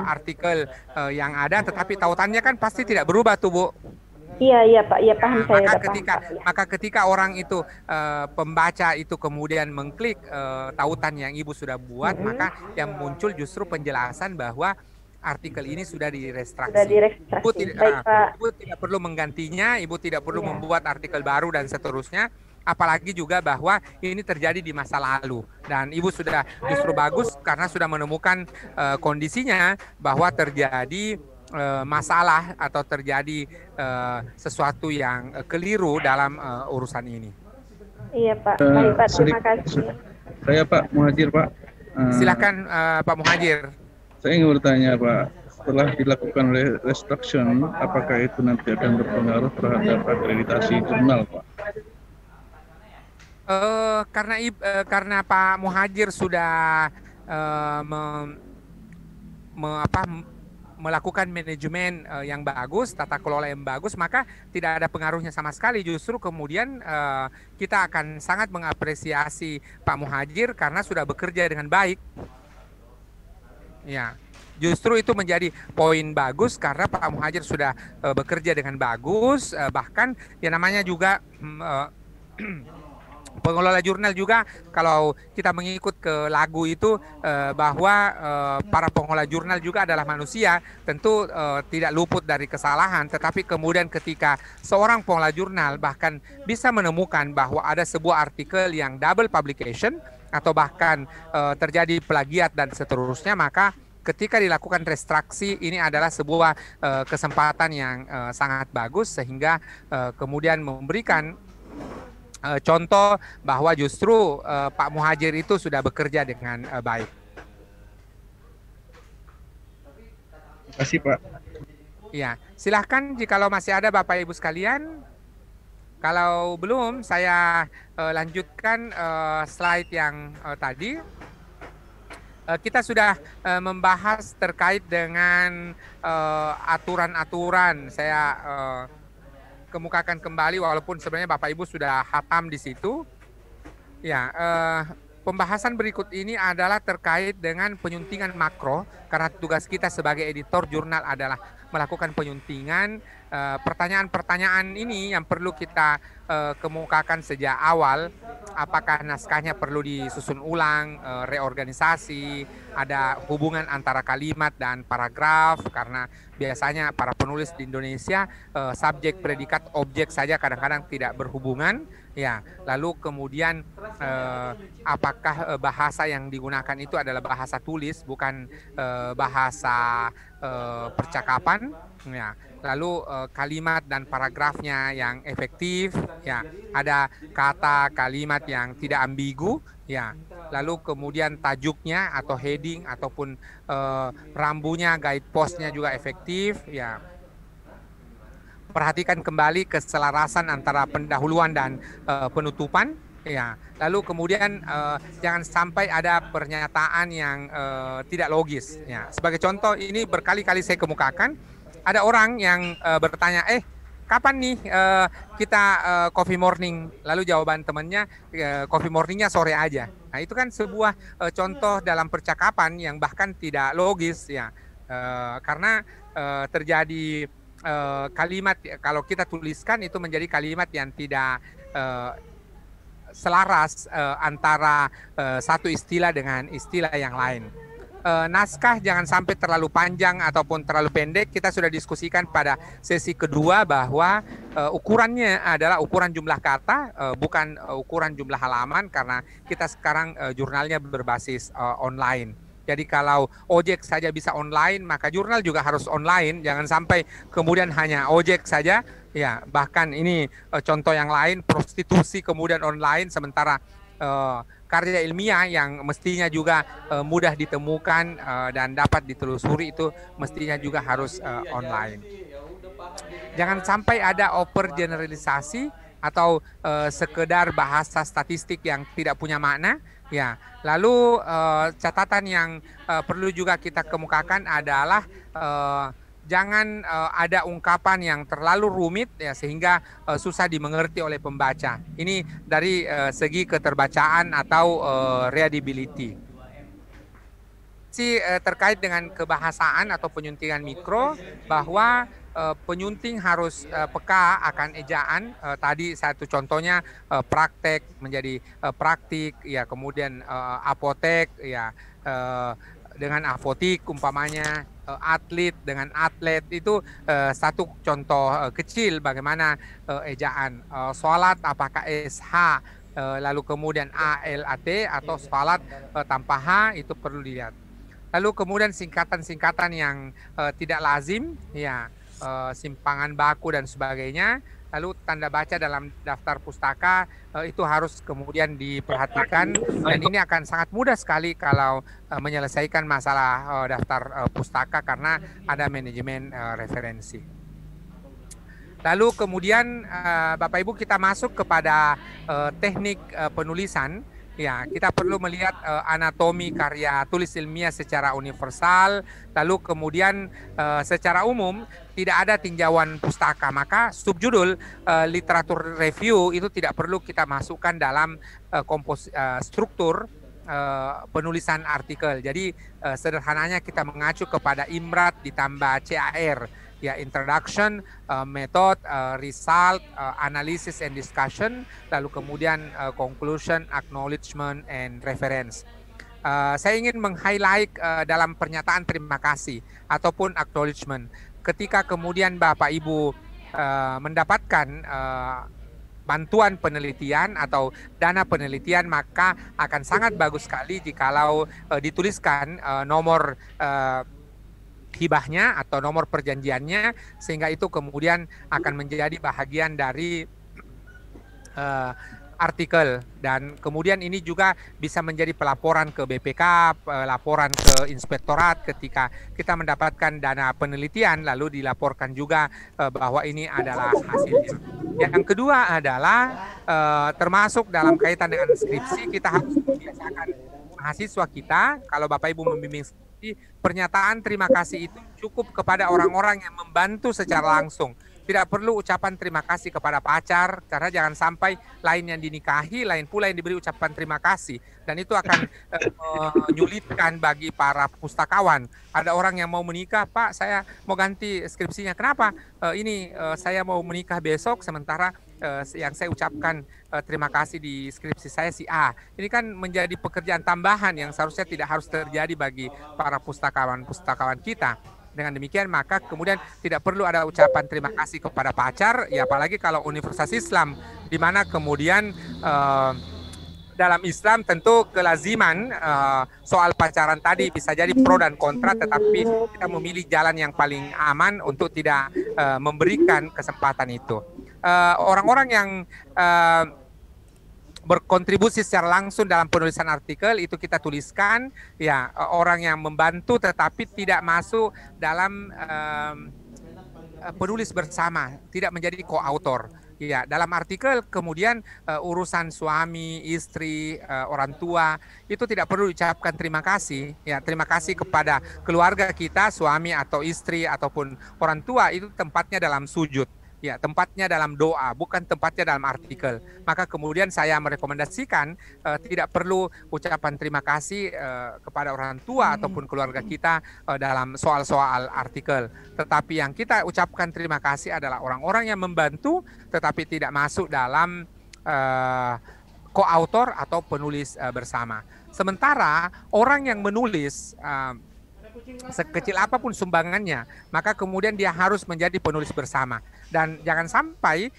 S4: artikel yang ada, tetapi tautannya kan pasti tidak berubah tuh, Bu.
S5: Iya Pak, iya paham saya.
S4: Maka ketika orang itu pembaca itu kemudian mengklik tautan yang Ibu sudah buat, maka yang muncul justru penjelasan bahwa artikel ini sudah direstraksi. Ibu tidak perlu menggantinya, Ibu tidak perlu membuat artikel baru dan seterusnya. Apalagi juga bahwa ini terjadi di masa lalu, dan Ibu sudah justru bagus karena sudah menemukan kondisinya bahwa terjadi masalah atau terjadi sesuatu yang keliru dalam urusan ini.
S5: Iya Pak, baik Pak, terima kasih.
S7: Saya Pak Muhajir, Pak.
S4: Silakan Pak Muhajir.
S7: Saya ingin bertanya, Pak, setelah dilakukan restriction, apakah itu nanti akan berpengaruh terhadap akreditasi jurnal, Pak?
S4: Karena Pak Muhajir sudah melakukan manajemen yang bagus, tata kelola yang bagus, maka tidak ada pengaruhnya sama sekali. Justru kemudian kita akan sangat mengapresiasi Pak Muhajir karena sudah bekerja dengan baik. Ya, justru itu menjadi poin bagus karena Pak Muhajir sudah bekerja dengan bagus, bahkan yang namanya juga pengelola jurnal juga, kalau kita mengikut ke lagu itu bahwa para pengelola jurnal juga adalah manusia, tentu tidak luput dari kesalahan. Tetapi kemudian ketika seorang pengelola jurnal bahkan bisa menemukan bahwa ada sebuah artikel yang double publication atau bahkan terjadi plagiat dan seterusnya, maka ketika dilakukan restraksi ini adalah sebuah kesempatan yang sangat bagus, sehingga kemudian memberikan contoh bahwa justru Pak Muhajir itu sudah bekerja dengan baik.
S7: Terima kasih, Pak.
S4: Ya, silahkan jikalau masih ada Bapak Ibu sekalian. Kalau belum, saya lanjutkan slide yang tadi. Kita sudah membahas terkait dengan aturan-aturan. Saya kemukakan kembali, walaupun sebenarnya Bapak Ibu sudah hatam di situ. Ya, pembahasan berikut ini adalah terkait dengan penyuntingan makro, karena tugas kita sebagai editor jurnal adalah melakukan penyuntingan. Pertanyaan-pertanyaan ini yang perlu kita kemukakan sejak awal. Apakah naskahnya perlu disusun ulang, reorganisasi, ada hubungan antara kalimat dan paragraf, karena biasanya para penulis di Indonesia subjek, predikat, objek saja kadang-kadang tidak berhubungan. Ya, lalu kemudian apakah bahasa yang digunakan itu adalah bahasa tulis, bukan bahasa percakapan. Ya, lalu kalimat dan paragrafnya yang efektif, ya, ada kata kalimat yang tidak ambigu, ya, lalu kemudian tajuknya atau heading ataupun rambunya, guide postnya juga efektif, ya. Perhatikan kembali keselarasan antara pendahuluan dan penutupan, ya. Lalu kemudian jangan sampai ada pernyataan yang tidak logis, ya. Sebagai contoh, ini berkali-kali saya kemukakan. Ada orang yang bertanya, kapan nih kita coffee morning? Lalu jawaban temannya, coffee morningnya sore aja. Nah, itu kan sebuah contoh dalam percakapan yang bahkan tidak logis, ya, karena terjadi kalimat, kalau kita tuliskan itu menjadi kalimat yang tidak selaras antara satu istilah dengan istilah yang lain. Naskah jangan sampai terlalu panjang ataupun terlalu pendek. Kita sudah diskusikan pada sesi kedua bahwa ukurannya adalah ukuran jumlah kata, bukan ukuran jumlah halaman, karena kita sekarang jurnalnya berbasis online. Jadi kalau ojek saja bisa online, maka jurnal juga harus online. Jangan sampai kemudian hanya ojek saja, ya. Bahkan ini contoh yang lain, prostitusi kemudian online, sementara karya ilmiah yang mestinya juga mudah ditemukan dan dapat ditelusuri itu mestinya juga harus online. Jangan sampai ada overgeneralisasi atau sekedar bahasa statistik yang tidak punya makna, ya. Lalu catatan yang perlu juga kita kemukakan adalah jangan ada ungkapan yang terlalu rumit, ya, sehingga susah dimengerti oleh pembaca. Ini dari segi keterbacaan atau readability. Terkait dengan kebahasaan atau penyuntingan mikro, bahwa penyunting harus peka akan ejaan. Tadi satu contohnya praktek menjadi praktik, ya, kemudian apotek, ya, dengan apotik umpamanya, atlet dengan atlet, itu satu contoh kecil bagaimana ejaan. Sholat apakah SH lalu kemudian ALAT atau sholat tanpa H, itu perlu dilihat. Lalu kemudian singkatan-singkatan yang tidak lazim, ya, simpangan baku dan sebagainya. Lalu tanda baca dalam daftar pustaka itu harus kemudian diperhatikan, dan ini akan sangat mudah sekali kalau menyelesaikan masalah daftar pustaka karena ada manajemen referensi. Lalu kemudian Bapak Ibu, kita masuk kepada teknik penulisan. Ya, kita perlu melihat anatomi karya tulis ilmiah secara universal, lalu kemudian secara umum tidak ada tinjauan pustaka, maka subjudul literatur review itu tidak perlu kita masukkan dalam struktur penulisan artikel. Jadi sederhananya kita mengacu kepada IMRAT ditambah CAR, ya, introduction, method, result, analysis and discussion, lalu kemudian conclusion, acknowledgement, and reference. Saya ingin meng-highlight dalam pernyataan terima kasih ataupun acknowledgement. Ketika kemudian Bapak Ibu mendapatkan bantuan penelitian atau dana penelitian, maka akan sangat bagus sekali jikalau dituliskan nomor hibahnya atau nomor perjanjiannya, sehingga itu kemudian akan menjadi bahagian dari artikel, dan kemudian ini juga bisa menjadi pelaporan ke BPK, laporan ke inspektorat ketika kita mendapatkan dana penelitian, lalu dilaporkan juga bahwa ini adalah hasilnya. Yang kedua adalah termasuk dalam kaitan dengan skripsi, kita harus membiasakan mahasiswa kita, kalau Bapak Ibu membimbing skripsi, pernyataan terima kasih itu cukup kepada orang-orang yang membantu secara langsung. Tidak perlu ucapan terima kasih kepada pacar, karena jangan sampai lain yang dinikahi, lain pula yang diberi ucapan terima kasih. Dan itu akan menyulitkan bagi para pustakawan. Ada orang yang mau menikah, Pak, saya mau ganti skripsinya. Kenapa? Saya mau menikah besok, sementara yang saya ucapkan terima kasih di skripsi saya si A. Ini kan menjadi pekerjaan tambahan yang seharusnya tidak harus terjadi bagi para pustakawan kita. Dengan demikian maka kemudian tidak perlu ada ucapan terima kasih kepada pacar, ya apalagi kalau Universitas Islam, di mana kemudian dalam Islam tentu kelaziman soal pacaran tadi bisa jadi pro dan kontra, tetapi kita memilih jalan yang paling aman untuk tidak memberikan kesempatan itu. Orang-orang yang berkontribusi secara langsung dalam penulisan artikel itu kita tuliskan ya, orang yang membantu tetapi tidak masuk dalam penulis bersama, tidak menjadi co-author. Ya, dalam artikel kemudian urusan suami, istri, orang tua itu tidak perlu diucapkan terima kasih. Ya, terima kasih kepada keluarga kita, suami atau istri ataupun orang tua, itu tempatnya dalam sujud. Ya, tempatnya dalam doa, bukan tempatnya dalam artikel. Maka kemudian saya merekomendasikan tidak perlu ucapan terima kasih kepada orang tua ataupun keluarga kita dalam soal-soal artikel. Tetapi yang kita ucapkan terima kasih adalah orang-orang yang membantu, tetapi tidak masuk dalam co-author atau penulis bersama. Sementara orang yang menulis sekecil apapun sumbangannya, maka kemudian dia harus menjadi penulis bersama. Dan jangan sampai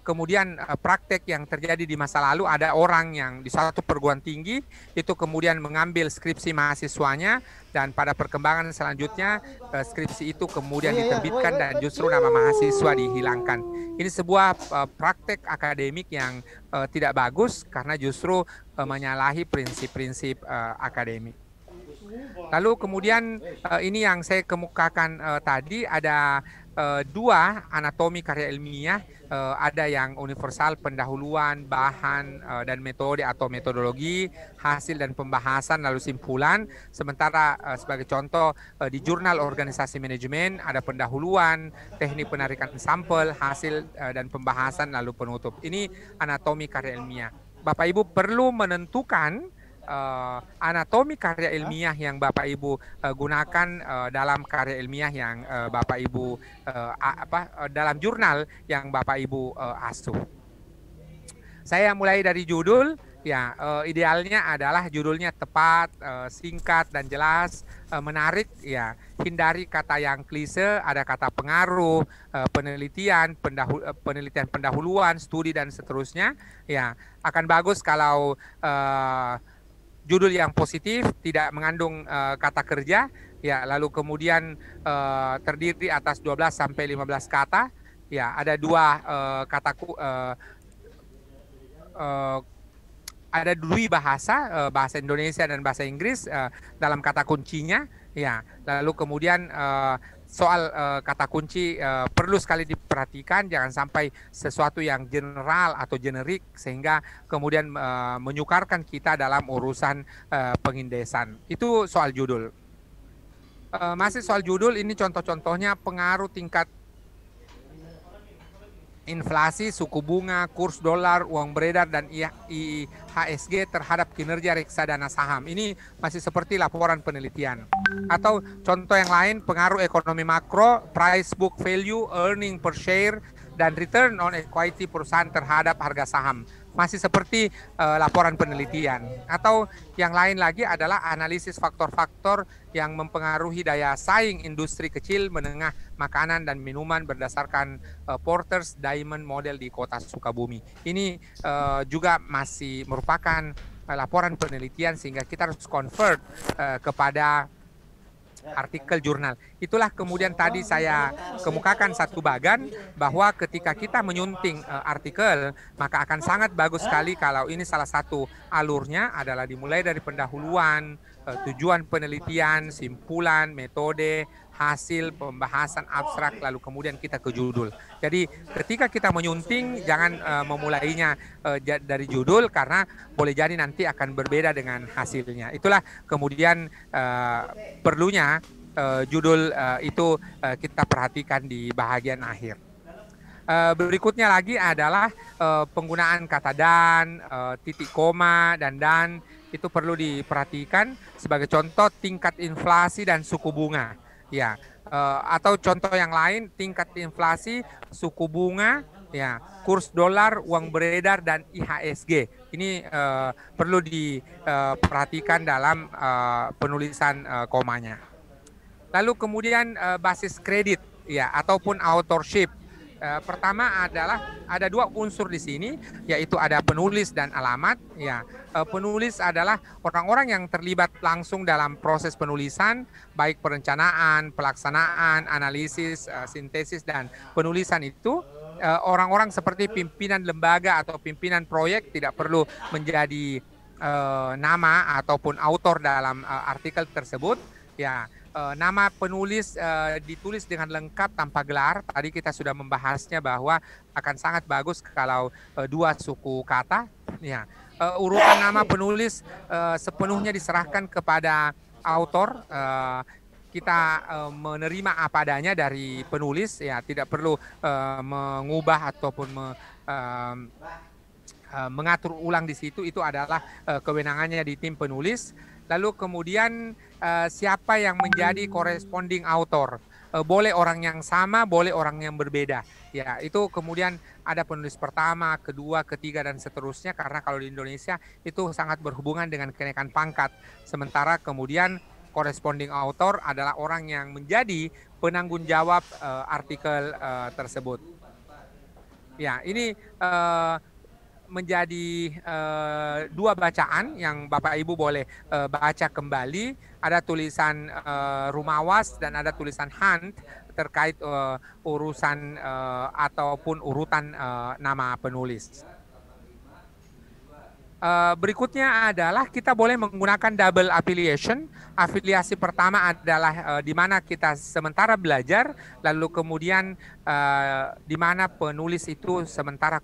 S4: kemudian praktek yang terjadi di masa lalu, ada orang yang di suatu perguruan tinggi itu kemudian mengambil skripsi mahasiswanya, dan pada perkembangan selanjutnya skripsi itu kemudian diterbitkan dan justru nama mahasiswa dihilangkan. Ini sebuah praktek akademik yang tidak bagus karena justru menyalahi prinsip-prinsip akademik. Lalu kemudian ini yang saya kemukakan tadi, ada dua anatomi karya ilmiah, ada yang universal, pendahuluan, bahan dan metode atau metodologi, hasil dan pembahasan lalu simpulan. Sementara sebagai contoh di jurnal organisasi manajemen ada pendahuluan, teknik penarikan sampel, hasil dan pembahasan lalu penutup. Ini anatomi karya ilmiah. Bapak Ibu perlu menentukan anatomi karya ilmiah yang Bapak Ibu gunakan dalam karya ilmiah yang Bapak Ibu dalam jurnal yang Bapak Ibu asuh. Saya mulai dari judul. Ya, idealnya adalah judulnya tepat, singkat dan jelas, menarik. Ya, hindari kata yang klise, ada kata pengaruh, penelitian pendahuluan, studi dan seterusnya. Ya, akan bagus kalau judul yang positif, tidak mengandung kata kerja, ya, lalu kemudian terdiri atas 12 sampai 15 kata. Ya, ada dua ada dua bahasa, bahasa Indonesia dan bahasa Inggris dalam kata kuncinya. Ya, lalu kemudian soal kata kunci perlu sekali diperhatikan, jangan sampai sesuatu yang general atau generik sehingga kemudian menyukarkan kita dalam urusan pengindesan. Itu soal judul. Masih soal judul, ini contoh-contohnya pengaruh tingkat inflasi, suku bunga, kurs dolar, uang beredar, dan IHSG terhadap kinerja reksadana saham. Ini masih seperti laporan penelitian. Atau contoh yang lain, pengaruh ekonomi makro, price book value, earning per share, dan return on equity perusahaan terhadap harga saham. Masih seperti laporan penelitian. Atau yang lain lagi adalah analisis faktor-faktor yang mempengaruhi daya saing industri kecil, menengah, makanan dan minuman berdasarkan Porter's Diamond Model di kota Sukabumi. Ini juga masih merupakan laporan penelitian sehingga kita harus convert kepada artikel jurnal. Itulah kemudian tadi saya kemukakan satu bagan bahwa ketika kita menyunting artikel, maka akan sangat bagus sekali kalau ini salah satu alurnya adalah dimulai dari pendahuluan, tujuan penelitian, simpulan, metode, hasil, pembahasan abstrak, lalu kemudian kita ke judul. Jadi ketika kita menyunting, jangan memulainya dari judul karena boleh jadi nanti akan berbeda dengan hasilnya. Itulah kemudian perlunya judul itu kita perhatikan di bahagian akhir. Berikutnya lagi adalah penggunaan kata dan, titik koma, dan itu perlu diperhatikan. Sebagai contoh, tingkat inflasi dan suku bunga. Ya, atau contoh yang lain, tingkat inflasi, suku bunga, ya, kurs dolar, uang beredar, dan IHSG. Ini perlu diperhatikan dalam penulisan komanya. Lalu kemudian basis kredit, ya, ataupun authorship. Pertama adalah ada 2 unsur di sini, yaitu ada penulis dan alamat. Ya, penulis adalah orang-orang yang terlibat langsung dalam proses penulisan, baik perencanaan, pelaksanaan, analisis, sintesis, dan penulisan itu. Orang-orang seperti pimpinan lembaga atau pimpinan proyek tidak perlu menjadi nama ataupun autor dalam artikel tersebut. Ya, nama penulis ditulis dengan lengkap tanpa gelar. Tadi kita sudah membahasnya bahwa akan sangat bagus kalau 2 suku kata. Ya, urutan nama penulis sepenuhnya diserahkan kepada autor. Kita menerima apa adanya dari penulis, ya, tidak perlu mengubah ataupun mengatur ulang di situ. Itu adalah kewenangannya di tim penulis. Lalu kemudian siapa yang menjadi corresponding author? Boleh orang yang sama, boleh orang yang berbeda. Ya, itu kemudian ada penulis pertama, kedua, ketiga, dan seterusnya. Karena kalau di Indonesia itu sangat berhubungan dengan kenaikan pangkat. Sementara kemudian corresponding author adalah orang yang menjadi penanggung jawab artikel tersebut. Ya, ini menjadi 2 bacaan yang Bapak Ibu boleh baca kembali. Ada tulisan Rumawas dan ada tulisan Hunt terkait urusan ataupun urutan nama penulis. Berikutnya adalah kita boleh menggunakan double affiliation. Afiliasi pertama adalah di mana kita sementara belajar, lalu kemudian di mana penulis itu sementara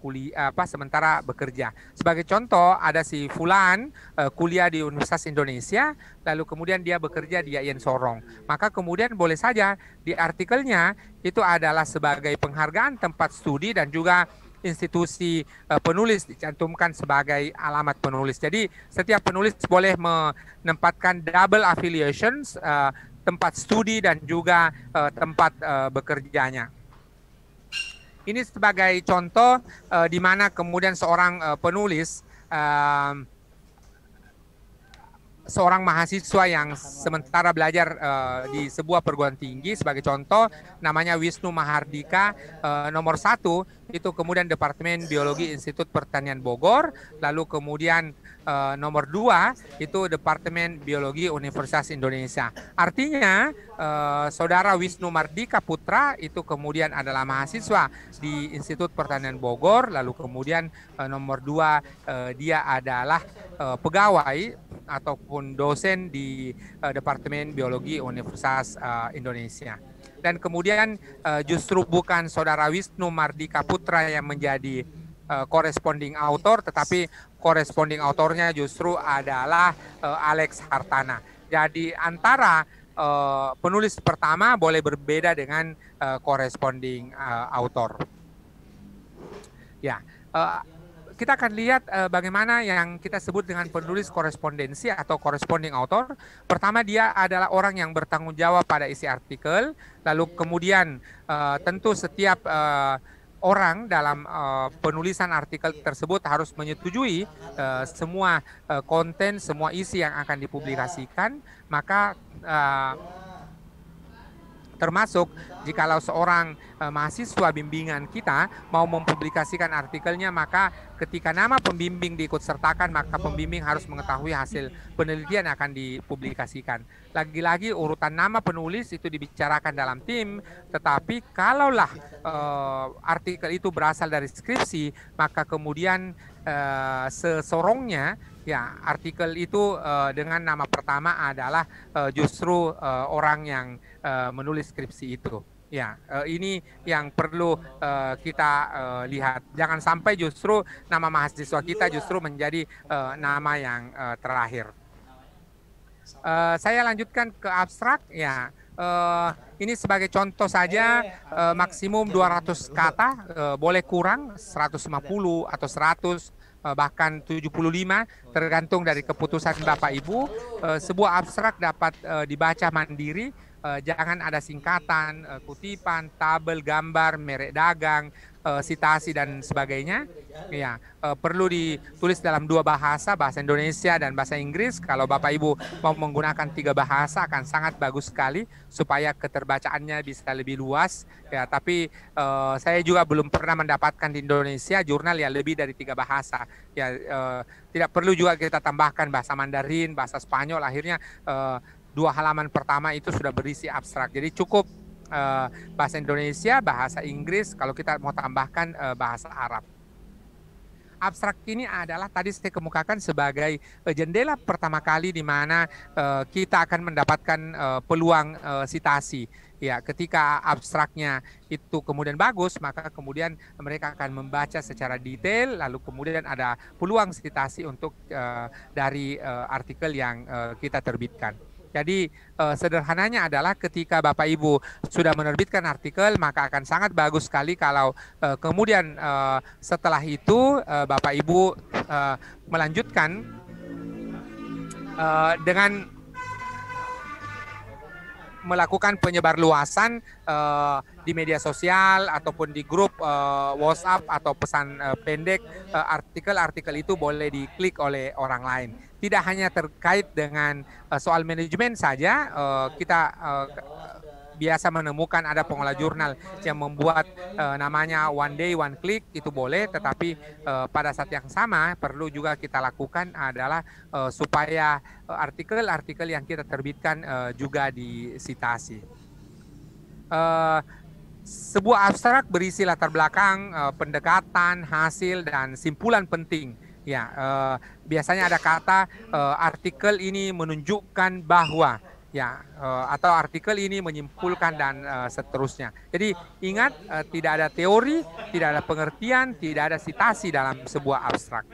S4: sementara bekerja. Sebagai contoh, ada si Fulan kuliah di Universitas Indonesia, lalu kemudian dia bekerja di IAIN Sorong. Maka kemudian boleh saja di artikelnya itu adalah sebagai penghargaan tempat studi dan juga institusi penulis dicantumkan sebagai alamat penulis. Jadi setiap penulis boleh menempatkan double affiliations, tempat studi dan juga tempat bekerjanya. Ini sebagai contoh di mana kemudian seorang penulis, seorang mahasiswa yang sementara belajar di sebuah perguruan tinggi, sebagai contoh namanya Wisnu Mahardika, nomor 1 itu kemudian Departemen Biologi Institut Pertanian Bogor, lalu kemudian nomor 2 itu Departemen Biologi Universitas Indonesia. Artinya saudara Wisnu Mardika Putra itu kemudian adalah mahasiswa di Institut Pertanian Bogor, lalu kemudian nomor 2 dia adalah pegawai ataupun dosen di Departemen Biologi Universitas Indonesia. Dan kemudian justru bukan saudara Wisnu Mardika Putra yang menjadi corresponding author, tetapi corresponding authornya justru adalah Alex Hartana. Jadi antara penulis pertama boleh berbeda dengan corresponding author. Ya, kita akan lihat bagaimana yang kita sebut dengan penulis korespondensi atau corresponding author. Pertama, dia adalah orang yang bertanggung jawab pada isi artikel. Lalu kemudian tentu setiap orang dalam penulisan artikel tersebut harus menyetujui semua konten, semua isi yang akan dipublikasikan. Maka termasuk jikalau seorang mahasiswa bimbingan kita mau mempublikasikan artikelnya, maka ketika nama pembimbing diikutsertakan, maka pembimbing harus mengetahui hasil penelitian yang akan dipublikasikan. Lagi-lagi urutan nama penulis itu dibicarakan dalam tim, tetapi kalaulah artikel itu berasal dari skripsi, maka kemudian sesorongnya ya artikel itu dengan nama pertama adalah justru orang yang menulis skripsi itu. Ya, ini yang perlu kita lihat. Jangan sampai justru nama mahasiswa kita justru menjadi nama yang terakhir. Saya lanjutkan ke abstrak. Ya, ini sebagai contoh saja, maksimum 200 kata, boleh kurang 150 atau 100, bahkan 75, tergantung dari keputusan Bapak Ibu. Sebuah abstrak dapat dibaca mandiri jangan ada singkatan, kutipan, tabel, gambar, merek dagang, sitasi dan sebagainya. Ya, perlu ditulis dalam 2 bahasa, bahasa Indonesia dan bahasa Inggris. Kalau Bapak Ibu mau menggunakan 3 bahasa akan sangat bagus sekali supaya keterbacaannya bisa lebih luas. Ya, tapi saya juga belum pernah mendapatkan di Indonesia jurnal yang lebih dari 3 bahasa. Ya, tidak perlu juga kita tambahkan bahasa Mandarin, bahasa Spanyol. Akhirnya 2 halaman pertama itu sudah berisi abstrak. Jadi cukup bahasa Indonesia, bahasa Inggris, kalau kita mau tambahkan bahasa Arab. Abstrak ini adalah tadi saya kemukakan sebagai jendela pertama kali di mana kita akan mendapatkan peluang sitasi. Ya, ketika abstraknya itu kemudian bagus, maka kemudian mereka akan membaca secara detail, lalu kemudian ada peluang sitasi untuk dari artikel yang kita terbitkan. Jadi sederhananya adalah ketika Bapak Ibu sudah menerbitkan artikel, maka akan sangat bagus sekali kalau kemudian setelah itu Bapak Ibu melanjutkan dengan melakukan penyebarluasan di media sosial ataupun di grup WhatsApp atau pesan pendek. Artikel-artikel itu boleh diklik oleh orang lain. Tidak hanya terkait dengan soal manajemen saja, kita biasa menemukan ada pengolah jurnal yang membuat namanya one day one click, itu boleh, tetapi pada saat yang sama perlu juga kita lakukan adalah supaya artikel-artikel yang kita terbitkan juga disitasi. Sebuah abstrak berisi latar belakang, pendekatan, hasil, dan simpulan penting. Ya, biasanya ada kata artikel ini menunjukkan bahwa, ya, atau artikel ini menyimpulkan dan seterusnya. Jadi ingat, tidak ada teori, tidak ada pengertian, tidak ada sitasi dalam sebuah abstrak.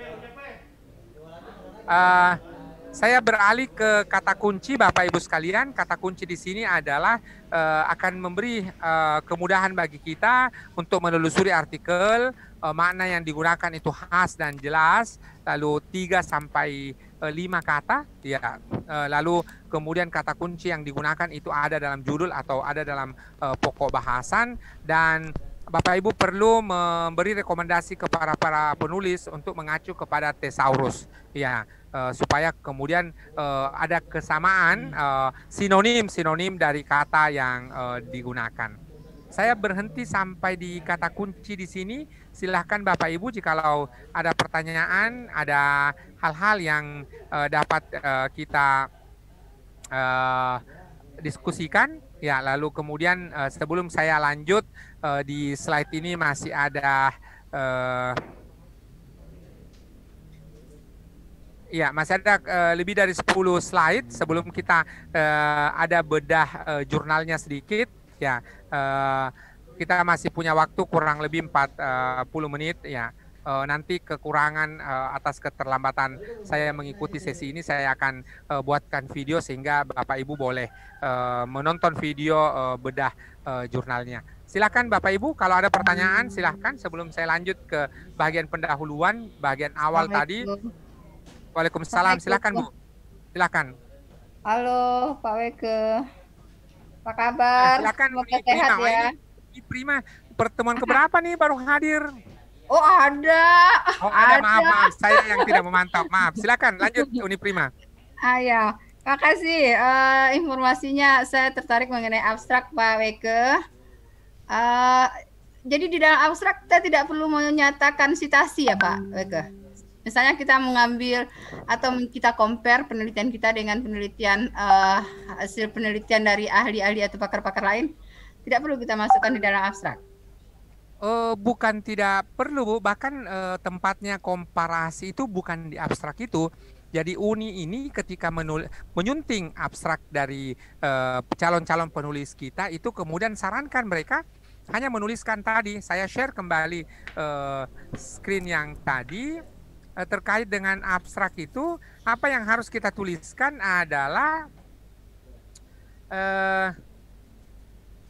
S4: Saya beralih ke kata kunci, Bapak Ibu sekalian. Kata kunci di sini adalah akan memberi kemudahan bagi kita untuk menelusuri artikel. Makna yang digunakan itu khas dan jelas, lalu 3 sampai 5 kata, ya. Lalu kemudian kata kunci yang digunakan itu ada dalam judul atau ada dalam pokok bahasan, dan Bapak Ibu perlu memberi rekomendasi kepada para penulis untuk mengacu kepada thesaurus, ya, supaya kemudian ada kesamaan sinonim dari kata yang digunakan. Saya berhenti sampai di kata kunci di sini. Silahkan Bapak Ibu jikalau ada pertanyaan, ada hal-hal yang dapat kita diskusikan. Ya, lalu kemudian sebelum saya lanjut, di slide ini masih ada masih ada lebih dari 10 slide sebelum kita ada bedah jurnalnya sedikit. Ya, kita masih punya waktu kurang lebih 40 menit. Ya, nanti kekurangan atas keterlambatan saya mengikuti sesi ini, saya akan buatkan video sehingga Bapak Ibu boleh menonton video bedah jurnalnya. Silakan Bapak Ibu, kalau ada pertanyaan silakan sebelum saya lanjut ke bagian pendahuluan, bagian awal tadi. Waalaikumsalam, silakan Bu. Silakan.
S8: Halo Pak Weke. Apa kabar?
S4: Silakan.
S8: Semoga sehat ya.
S4: Ini Prima, pertemuan keberapa nih baru hadir?
S8: Oh ada.
S4: Oh ada. Maaf, saya yang tidak memantau. Maaf, silakan lanjut Uni Prima.
S8: Ya, makasih informasinya. Saya tertarik mengenai abstrak Pak Weke. Jadi di dalam abstrak kita tidak perlu menyatakan sitasi ya Pak Weke. Misalnya kita mengambil atau kita compare penelitian kita dengan penelitian hasil penelitian dari ahli-ahli atau pakar-pakar lain, tidak perlu kita masukkan di dalam abstrak.
S4: Bukan tidak perlu Bu, bahkan tempatnya komparasi itu bukan di abstrak itu. Jadi Uni ini ketika menyunting abstrak dari calon-calon penulis kita itu kemudian sarankan mereka hanya menuliskan tadi. Saya share kembali screen yang tadi. Terkait dengan abstrak itu, apa yang harus kita tuliskan adalah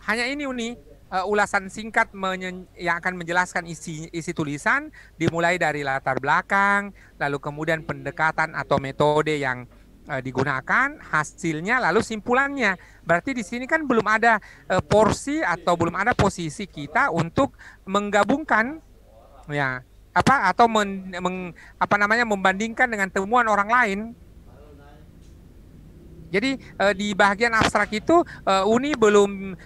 S4: hanya ini Uni, ulasan singkat yang akan menjelaskan isi tulisan, dimulai dari latar belakang, lalu kemudian pendekatan atau metode yang digunakan, hasilnya, lalu simpulannya. Berarti di sini kan belum ada porsi atau belum ada posisi kita untuk menggabungkan ya atau membandingkan dengan temuan orang lain. Jadi di bagian abstrak itu Uni belum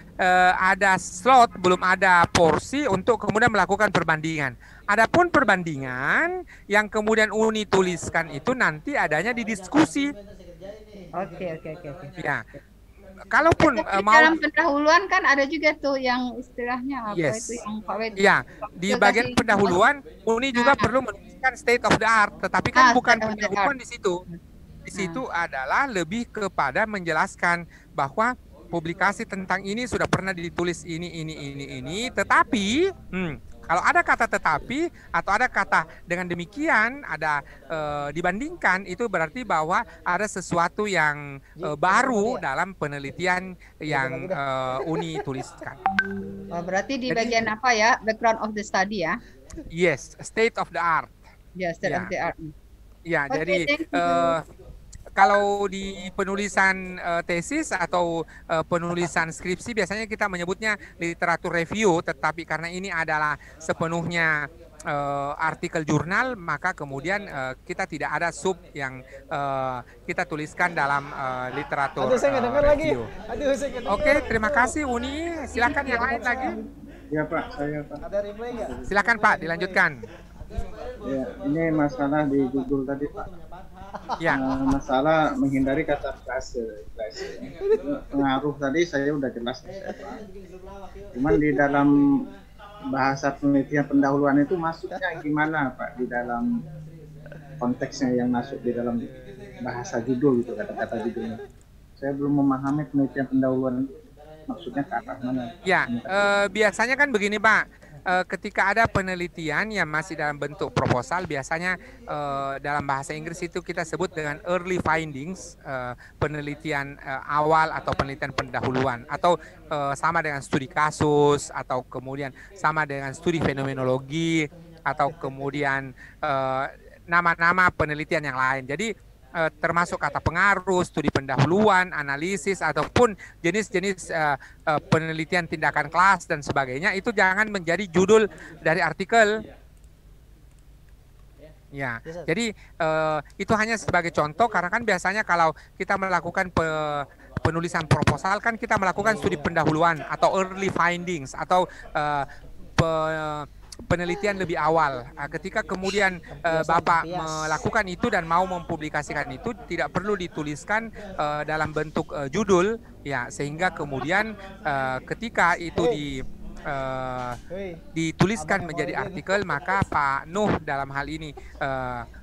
S4: ada slot, belum ada porsi untuk kemudian melakukan perbandingan. Adapun perbandingan yang kemudian Uni tuliskan itu nanti adanya di diskusi.
S8: Oke.
S4: Ya. Kalaupun mau
S8: dalam pendahuluan kan ada juga tuh yang istilahnya apa itu yang Pak Wed.
S4: Iya, di bagian pendahuluan Uni juga perlu menuliskan state of the art, tetapi kan bukan pendahuluan di situ. Di situ adalah lebih kepada menjelaskan bahwa publikasi tentang ini sudah pernah ditulis ini, tetapi kalau ada kata tetapi atau ada kata dengan demikian ada dibandingkan, itu berarti bahwa ada sesuatu yang baru dalam penelitian yang Uni tuliskan.
S8: Oh, berarti di bagian apa ya, background of the study ya?
S4: Yes, state of the art.
S8: Ya, state of the art.
S4: Ya, jadi kalau di penulisan tesis atau penulisan skripsi biasanya kita menyebutnya literatur review, tetapi karena ini adalah sepenuhnya artikel jurnal, maka kemudian kita tidak ada sub yang kita tuliskan dalam literatur review. Oke, terima kasih Uni. Silakan yang lain lagi.
S3: Ya Pak, saya Pak.
S6: Ada replay nggak?
S4: Silakan Pak, dilanjutkan.
S3: Ya, ini masalah di Google tadi Pak.
S4: Ya.
S3: Masalah menghindari kata frase. Pengaruh tadi saya udah jelas Pak. Cuman di dalam bahasa penelitian pendahuluan itu masuknya gimana Pak, di dalam konteksnya yang masuk di dalam bahasa judul gitu, kata-kata judulnya. Saya belum memahami penelitian pendahuluan maksudnya ke arah mana.
S4: Ya, biasanya kan begini Pak. Ketika ada penelitian yang masih dalam bentuk proposal, biasanya dalam bahasa Inggris itu kita sebut dengan early findings, penelitian awal atau penelitian pendahuluan, atau sama dengan studi kasus, atau kemudian sama dengan studi fenomenologi, atau kemudian nama-nama penelitian yang lain. Jadi termasuk kata pengaruh, studi pendahuluan, analisis, ataupun jenis-jenis penelitian tindakan kelas dan sebagainya, itu jangan menjadi judul dari artikel. Ya, jadi itu hanya sebagai contoh, karena kan biasanya kalau kita melakukan penulisan proposal kan kita melakukan studi pendahuluan atau early findings atau penelitian lebih awal. Ketika kemudian Bapak melakukan itu dan mau mempublikasikan itu, tidak perlu dituliskan dalam bentuk judul, ya, sehingga kemudian ketika itu dituliskan menjadi artikel, maka Pak Nuh dalam hal ini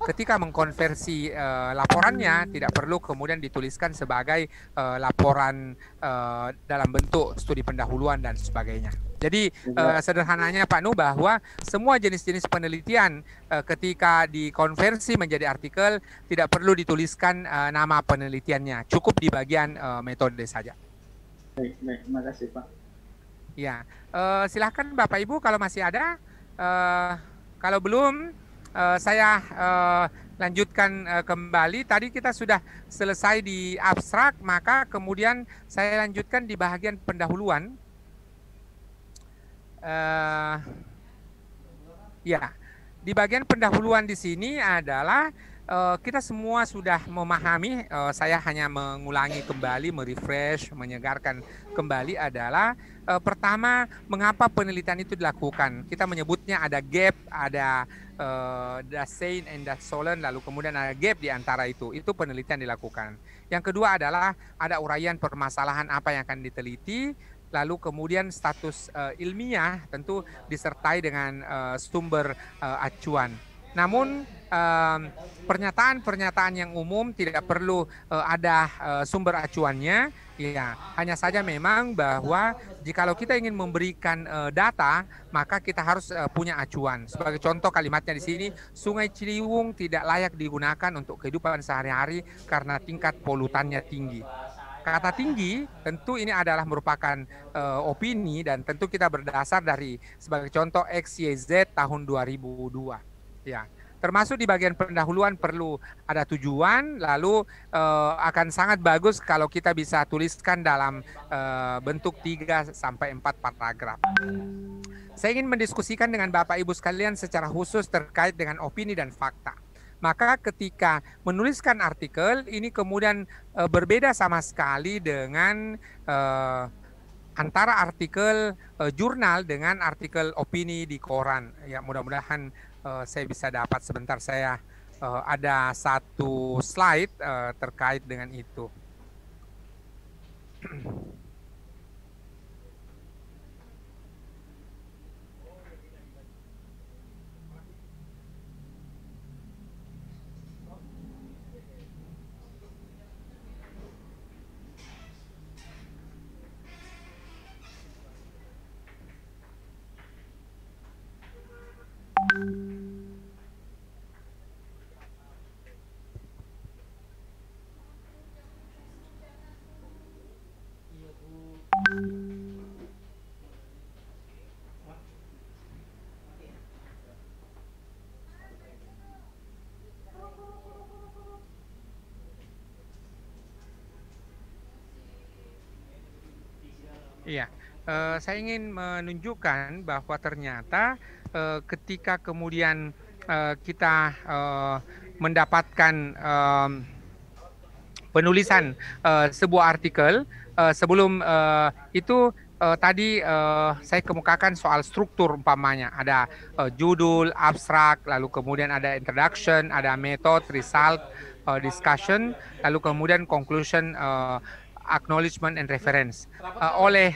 S4: ketika mengkonversi laporannya tidak perlu kemudian dituliskan sebagai laporan dalam bentuk studi pendahuluan dan sebagainya. Jadi sederhananya Pak Nuh, bahwa semua jenis-jenis penelitian ketika dikonversi menjadi artikel tidak perlu dituliskan nama penelitiannya, cukup di bagian metode saja.
S3: Baik, terima kasih Pak.
S4: Ya, silahkan Bapak Ibu kalau masih ada. Kalau belum, saya lanjutkan kembali. Tadi kita sudah selesai di abstrak, maka kemudian saya lanjutkan di bagian pendahuluan. Ya, di bagian pendahuluan di sini adalah kita semua sudah memahami. Saya hanya mengulangi kembali, merefresh, menyegarkan kembali adalah pertama, mengapa penelitian itu dilakukan. Kita menyebutnya ada gap, ada Dasein and Dassolon, lalu kemudian ada gap di antara itu penelitian dilakukan. Yang kedua adalah ada uraian permasalahan apa yang akan diteliti. Lalu kemudian status ilmiah tentu disertai dengan sumber acuan. Namun pernyataan-pernyataan yang umum tidak perlu ada sumber acuannya. Ya, hanya saja memang bahwa jikalau kita ingin memberikan data, maka kita harus punya acuan. Sebagai contoh kalimatnya di sini, Sungai Ciliwung tidak layak digunakan untuk kehidupan sehari-hari karena tingkat polutannya tinggi. Kata tinggi tentu ini adalah merupakan opini, dan tentu kita berdasar dari sebagai contoh XYZ tahun 2002. Ya, Termasuk di bagian pendahuluan perlu ada tujuan, lalu akan sangat bagus kalau kita bisa tuliskan dalam bentuk 3 sampai 4 paragraf. Saya ingin mendiskusikan dengan Bapak Ibu sekalian secara khusus terkait dengan opini dan fakta. Maka ketika menuliskan artikel ini kemudian berbeda sama sekali dengan antara artikel jurnal dengan artikel opini di koran. Ya, mudah-mudahan saya bisa dapat sebentar, saya ada satu slide terkait dengan itu. Iya, saya ingin menunjukkan bahwa ternyata ketika kemudian kita mendapatkan penulisan sebuah artikel, sebelum itu tadi saya kemukakan soal struktur, umpamanya ada judul, abstrak, lalu kemudian ada introduction, ada method, result, discussion, lalu kemudian conclusion, acknowledgement and reference. Oleh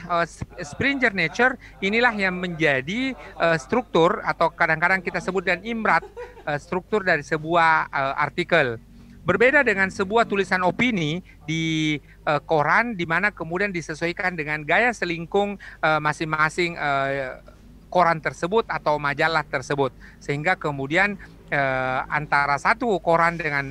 S4: Springer Nature, inilah yang menjadi struktur atau kadang-kadang kita sebut dengan imrat, struktur dari sebuah artikel. Berbeda dengan sebuah tulisan opini di koran, di mana kemudian disesuaikan dengan gaya selingkung masing-masing koran tersebut atau majalah tersebut, sehingga kemudian antara satu koran dengan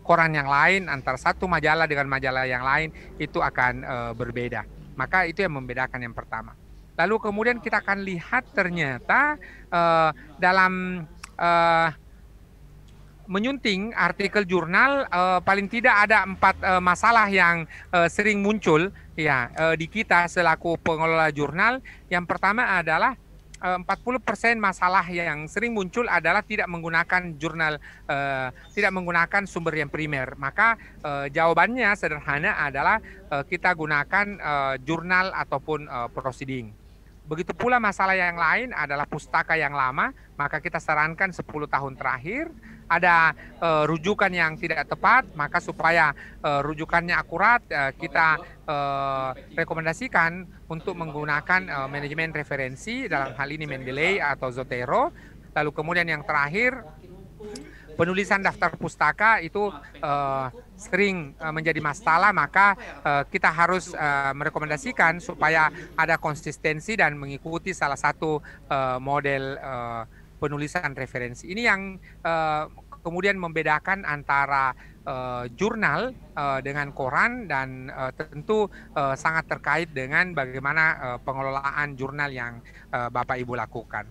S4: koran yang lain, antara satu majalah dengan majalah yang lain itu akan berbeda. Maka itu yang membedakan yang pertama. Lalu kemudian kita akan lihat ternyata dalam menyunting artikel jurnal paling tidak ada 4 masalah yang sering muncul ya di kita selaku pengelola jurnal. Yang pertama adalah 40% masalah yang sering muncul adalah tidak menggunakan jurnal, tidak menggunakan sumber yang primer. Maka jawabannya sederhana adalah kita gunakan jurnal ataupun proceeding. Begitu pula masalah yang lain adalah pustaka yang lama, maka kita sarankan 10 tahun terakhir. Ada rujukan yang tidak tepat, maka supaya rujukannya akurat, kita rekomendasikan untuk menggunakan manajemen referensi, dalam hal ini Mendeley atau Zotero. Lalu kemudian yang terakhir, penulisan daftar pustaka itu sering menjadi masalah, maka kita harus merekomendasikan supaya ada konsistensi dan mengikuti salah satu model penulisan referensi. Ini yang kemudian membedakan antara jurnal dengan koran, dan tentu sangat terkait dengan bagaimana pengelolaan jurnal yang Bapak Ibu lakukan.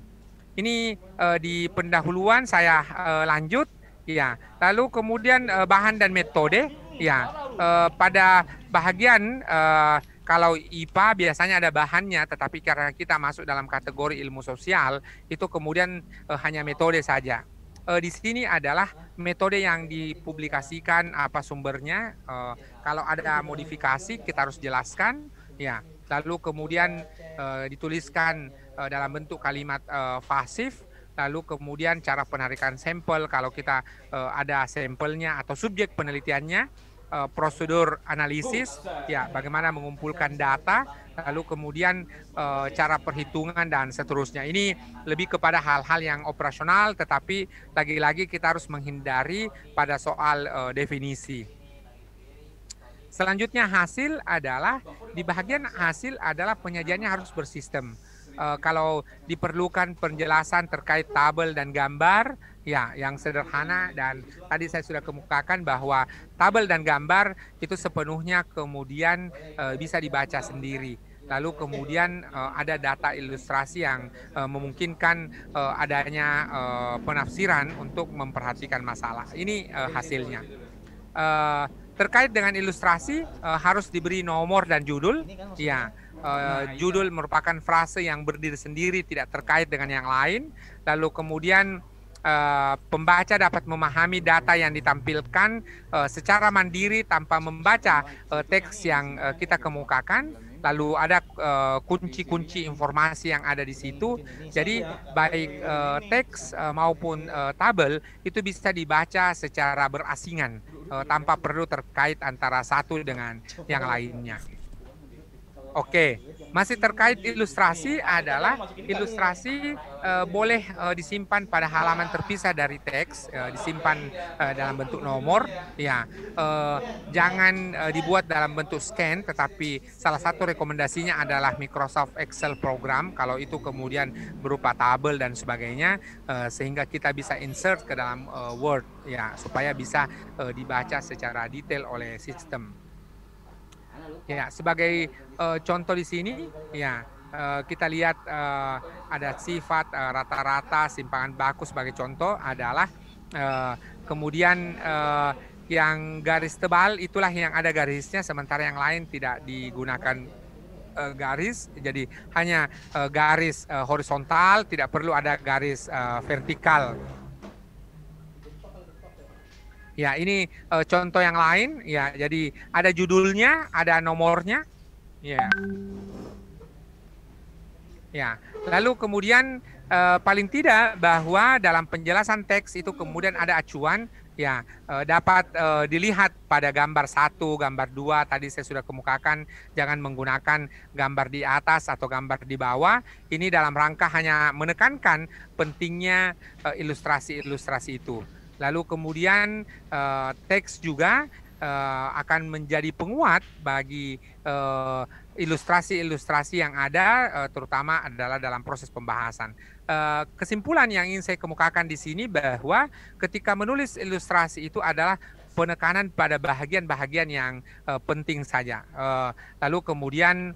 S4: Ini di pendahuluan saya lanjut, ya. Lalu kemudian bahan dan metode, ya. Pada bahagian kalau IPA biasanya ada bahannya, tetapi karena kita masuk dalam kategori ilmu sosial, itu kemudian hanya metode saja. Di sini adalah metode yang dipublikasikan, apa sumbernya. Kalau ada modifikasi kita harus jelaskan, ya. Lalu kemudian dituliskan dalam bentuk kalimat pasif. Lalu kemudian cara penarikan sampel kalau kita ada sampelnya atau subjek penelitiannya. Prosedur analisis, ya, bagaimana mengumpulkan data, lalu kemudian cara perhitungan dan seterusnya. Ini lebih kepada hal-hal yang operasional, tetapi lagi-lagi kita harus menghindari pada soal definisi. Selanjutnya hasil adalah, di bagian hasil adalah penyajiannya harus bersistem. Kalau diperlukan penjelasan terkait tabel dan gambar, ya, yang sederhana, dan tadi saya sudah kemukakan bahwa tabel dan gambar itu sepenuhnya kemudian bisa dibaca sendiri. lalu kemudian ada data ilustrasi yang memungkinkan adanya penafsiran untuk memperhatikan masalah. Ini hasilnya. Terkait dengan ilustrasi harus diberi nomor dan judul. Ya, judul merupakan frase yang berdiri sendiri, tidak terkait dengan yang lain. Lalu kemudian pembaca dapat memahami data yang ditampilkan secara mandiri tanpa membaca teks yang kita kemukakan. Lalu ada kunci-kunci informasi yang ada di situ. Jadi baik teks maupun tabel itu bisa dibaca secara berasingan tanpa perlu terkait antara satu dengan yang lainnya. Oke, masih terkait ilustrasi adalah ilustrasi boleh disimpan pada halaman terpisah dari teks, disimpan dalam bentuk nomor, ya. Jangan dibuat dalam bentuk scan, tetapi salah satu rekomendasinya adalah Microsoft Excel program, kalau itu kemudian berupa tabel dan sebagainya, sehingga kita bisa insert ke dalam Word, ya, supaya bisa dibaca secara detail oleh sistem. Ya, sebagai contoh di sini, ya, kita lihat ada sifat rata-rata simpangan baku sebagai contoh adalah kemudian yang garis tebal itulah yang ada garisnya, sementara yang lain tidak digunakan garis, jadi hanya garis horizontal, tidak perlu ada garis vertikal. Ya, ini contoh yang lain, ya. Jadi ada judulnya, ada nomornya, ya. Ya. Lalu kemudian paling tidak bahwa dalam penjelasan teks itu kemudian ada acuan, ya, dapat dilihat pada gambar 1, gambar 2 tadi saya sudah kemukakan, jangan menggunakan gambar di atas atau gambar di bawah. Ini dalam rangka hanya menekankan pentingnya ilustrasi-ilustrasi itu. Lalu kemudian teks juga akan menjadi penguat bagi ilustrasi-ilustrasi yang ada, terutama adalah dalam proses pembahasan. Kesimpulan yang ingin saya kemukakan di sini bahwa ketika menulis ilustrasi itu adalah penekanan pada bahagian-bahagian yang penting saja. Lalu kemudian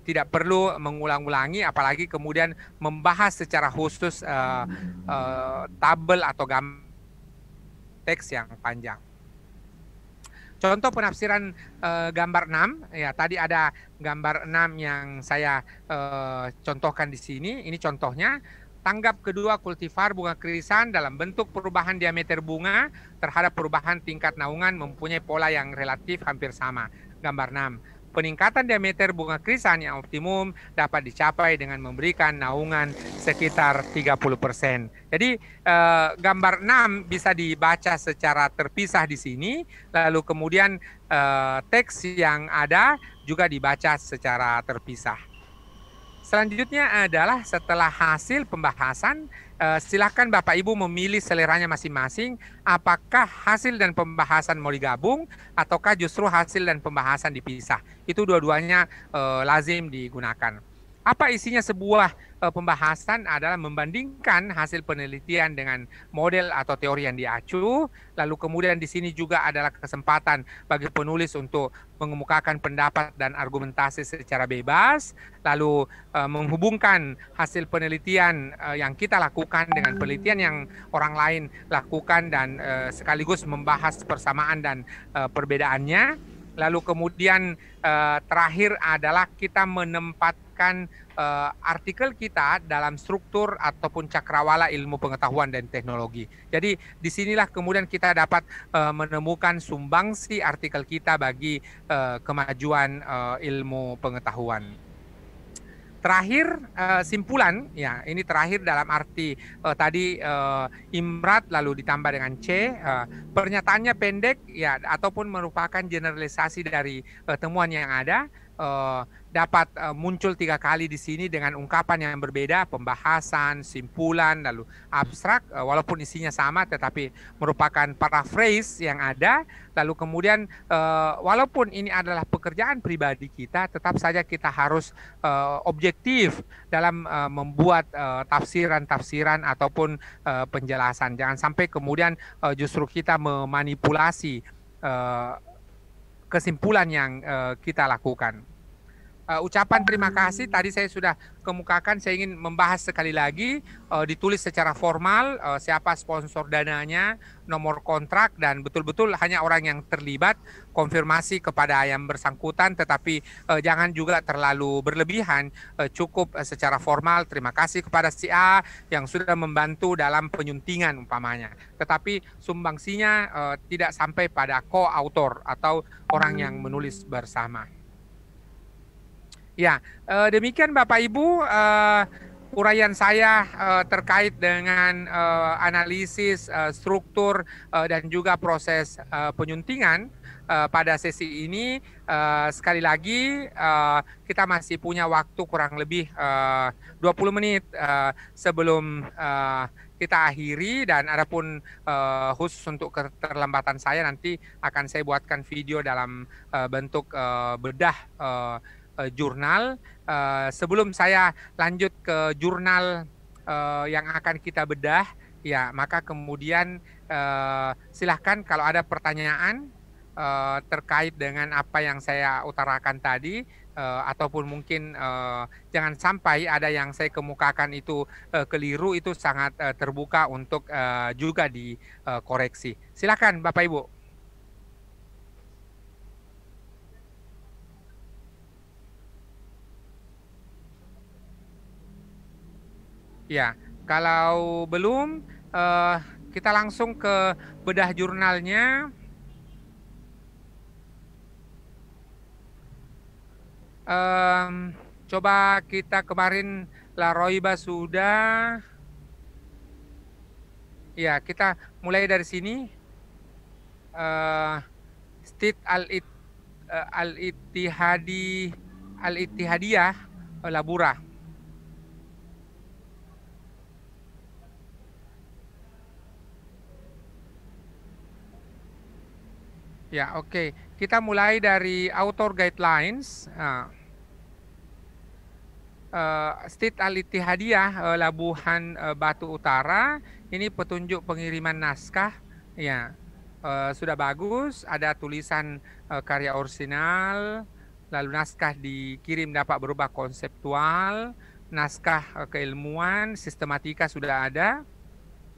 S4: tidak perlu mengulang-ulangi, apalagi kemudian membahas secara khusus tabel atau gambar teks yang panjang. Contoh penafsiran gambar 6, ya, tadi ada gambar 6 yang saya contohkan di sini. Ini contohnya, tanggap kedua kultivar bunga krisan dalam bentuk perubahan diameter bunga terhadap perubahan tingkat naungan mempunyai pola yang relatif hampir sama. Gambar 6. Peningkatan diameter bunga krisan yang optimum dapat dicapai dengan memberikan naungan sekitar 30%. Jadi gambar 6 bisa dibaca secara terpisah di sini, lalu kemudian teks yang ada juga dibaca secara terpisah. Selanjutnya adalah setelah hasil pembahasan, silakan Bapak Ibu memilih seleranya masing-masing, apakah hasil dan pembahasan mau digabung ataukah justru hasil dan pembahasan dipisah. Itu dua-duanya lazim digunakan. Apa isinya sebuah pembahasan adalah membandingkan hasil penelitian dengan model atau teori yang diacu, lalu kemudian di sini juga adalah kesempatan bagi penulis untuk mengemukakan pendapat dan argumentasi secara bebas, lalu menghubungkan hasil penelitian yang kita lakukan dengan penelitian yang orang lain lakukan dan sekaligus membahas persamaan dan perbedaannya. Lalu kemudian terakhir adalah kita menempatkan artikel kita dalam struktur ataupun cakrawala ilmu pengetahuan dan teknologi. Jadi disinilah kemudian kita dapat menemukan sumbangsi artikel kita bagi kemajuan ilmu pengetahuan. Terakhir, simpulan, ya, ini terakhir dalam arti tadi imrat lalu ditambah dengan C, pernyataannya pendek, ya, ataupun merupakan generalisasi dari temuan yang ada, dapat muncul 3 kali di sini dengan ungkapan yang berbeda, pembahasan, simpulan, lalu abstrak, walaupun isinya sama tetapi merupakan paraphrase yang ada. Lalu kemudian walaupun ini adalah pekerjaan pribadi kita, tetap saja kita harus objektif dalam membuat tafsiran-tafsiran ataupun penjelasan. Jangan sampai kemudian justru kita memanipulasi kesimpulan yang kita lakukan. Ucapan terima kasih tadi saya sudah kemukakan, saya ingin membahas sekali lagi, ditulis secara formal siapa sponsor dananya, nomor kontrak, dan betul-betul hanya orang yang terlibat, konfirmasi kepada yang bersangkutan, tetapi jangan juga terlalu berlebihan, cukup secara formal terima kasih kepada si A yang sudah membantu dalam penyuntingan umpamanya, tetapi sumbangsinya tidak sampai pada co-autor atau orang yang menulis bersama. Ya, demikian Bapak Ibu uraian saya terkait dengan analisis struktur dan juga proses penyuntingan pada sesi ini. Sekali lagi kita masih punya waktu kurang lebih 20 menit sebelum kita akhiri, dan adapun khusus untuk keterlambatan saya nanti akan saya buatkan video dalam bentuk bedah jurnal. Sebelum saya lanjut ke jurnal yang akan kita bedah, ya maka kemudian silahkan kalau ada pertanyaan terkait dengan apa yang saya utarakan tadi, ataupun mungkin jangan sampai ada yang saya kemukakan itu keliru, itu sangat terbuka untuk juga dikoreksi. Silakan Bapak Ibu. Ya, kalau belum, kita langsung ke bedah jurnalnya. Coba kita kemarin Laroiba sudah. Ya, kita mulai dari sini. State Al-Ittihadiyah Labura. Ya, oke. Kita mulai dari author guidelines. State Al-Ittihadiyah Labuhan Batu Utara. Ini petunjuk pengiriman naskah. Ya, sudah bagus. Ada tulisan karya orisinal. Lalu naskah dikirim dapat berubah konseptual. Naskah keilmuan, sistematika sudah ada.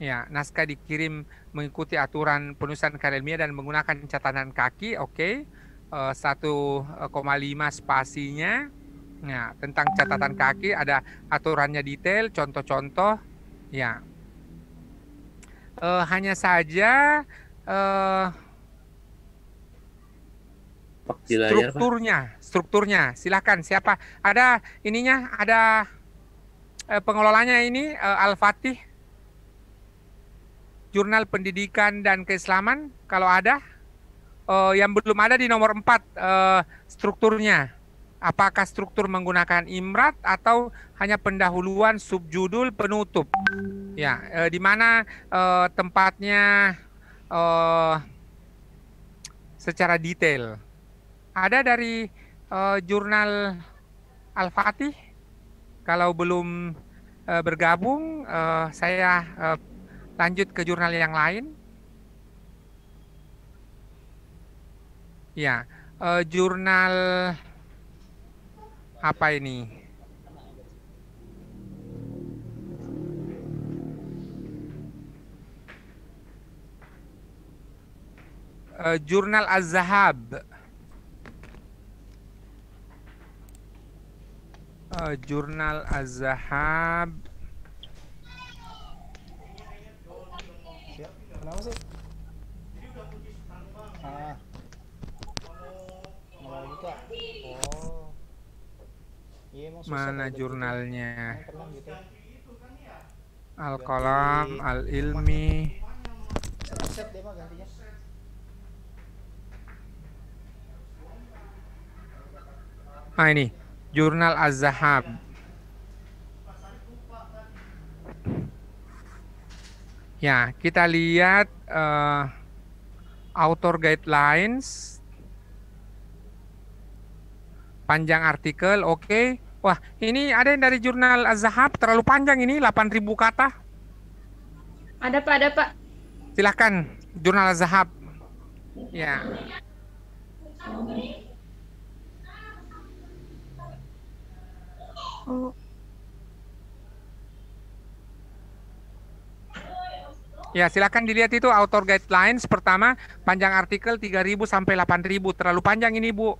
S4: Ya, naskah dikirim mengikuti aturan penulisan karya ilmiah dan menggunakan catatan kaki, oke. 1,5 spasinya. Ya, tentang catatan kaki ada aturannya detail, contoh-contoh. Ya, hanya saja strukturnya. Silakan siapa? Ada ininya, ada pengelolanya ini Al-Fatih. Jurnal Pendidikan dan Keislaman, kalau ada. Yang belum ada di nomor 4 strukturnya. Apakah struktur menggunakan imrat atau hanya pendahuluan, subjudul, penutup? Ya, di mana tempatnya secara detail. Ada dari jurnal Al-Fatih. Kalau belum bergabung, saya lanjut ke jurnal yang lain. Ya, jurnal apa ini? Jurnal Az-Zahab. Jurnal Az-Zahab.
S6: Kenapa sih? Buka. Oh. Iya, emang susah.
S4: Mana jurnalnya?
S6: Gitu.
S4: Al-Qalam, Al-Ilmi.
S6: Set deh mah gantinya.
S4: Ini jurnal Az-Zahab. Ya, kita lihat author guidelines, panjang artikel, oke. Wah, ini ada yang dari jurnal Az-Zahab, terlalu panjang ini, 8.000 kata.
S5: Ada Pak.
S4: Silahkan, jurnal Az-Zahab. Ya.
S5: Oh.
S4: Ya, silakan dilihat itu author guidelines. Pertama, panjang artikel 3.000 sampai 8.000. Terlalu panjang ini, Bu.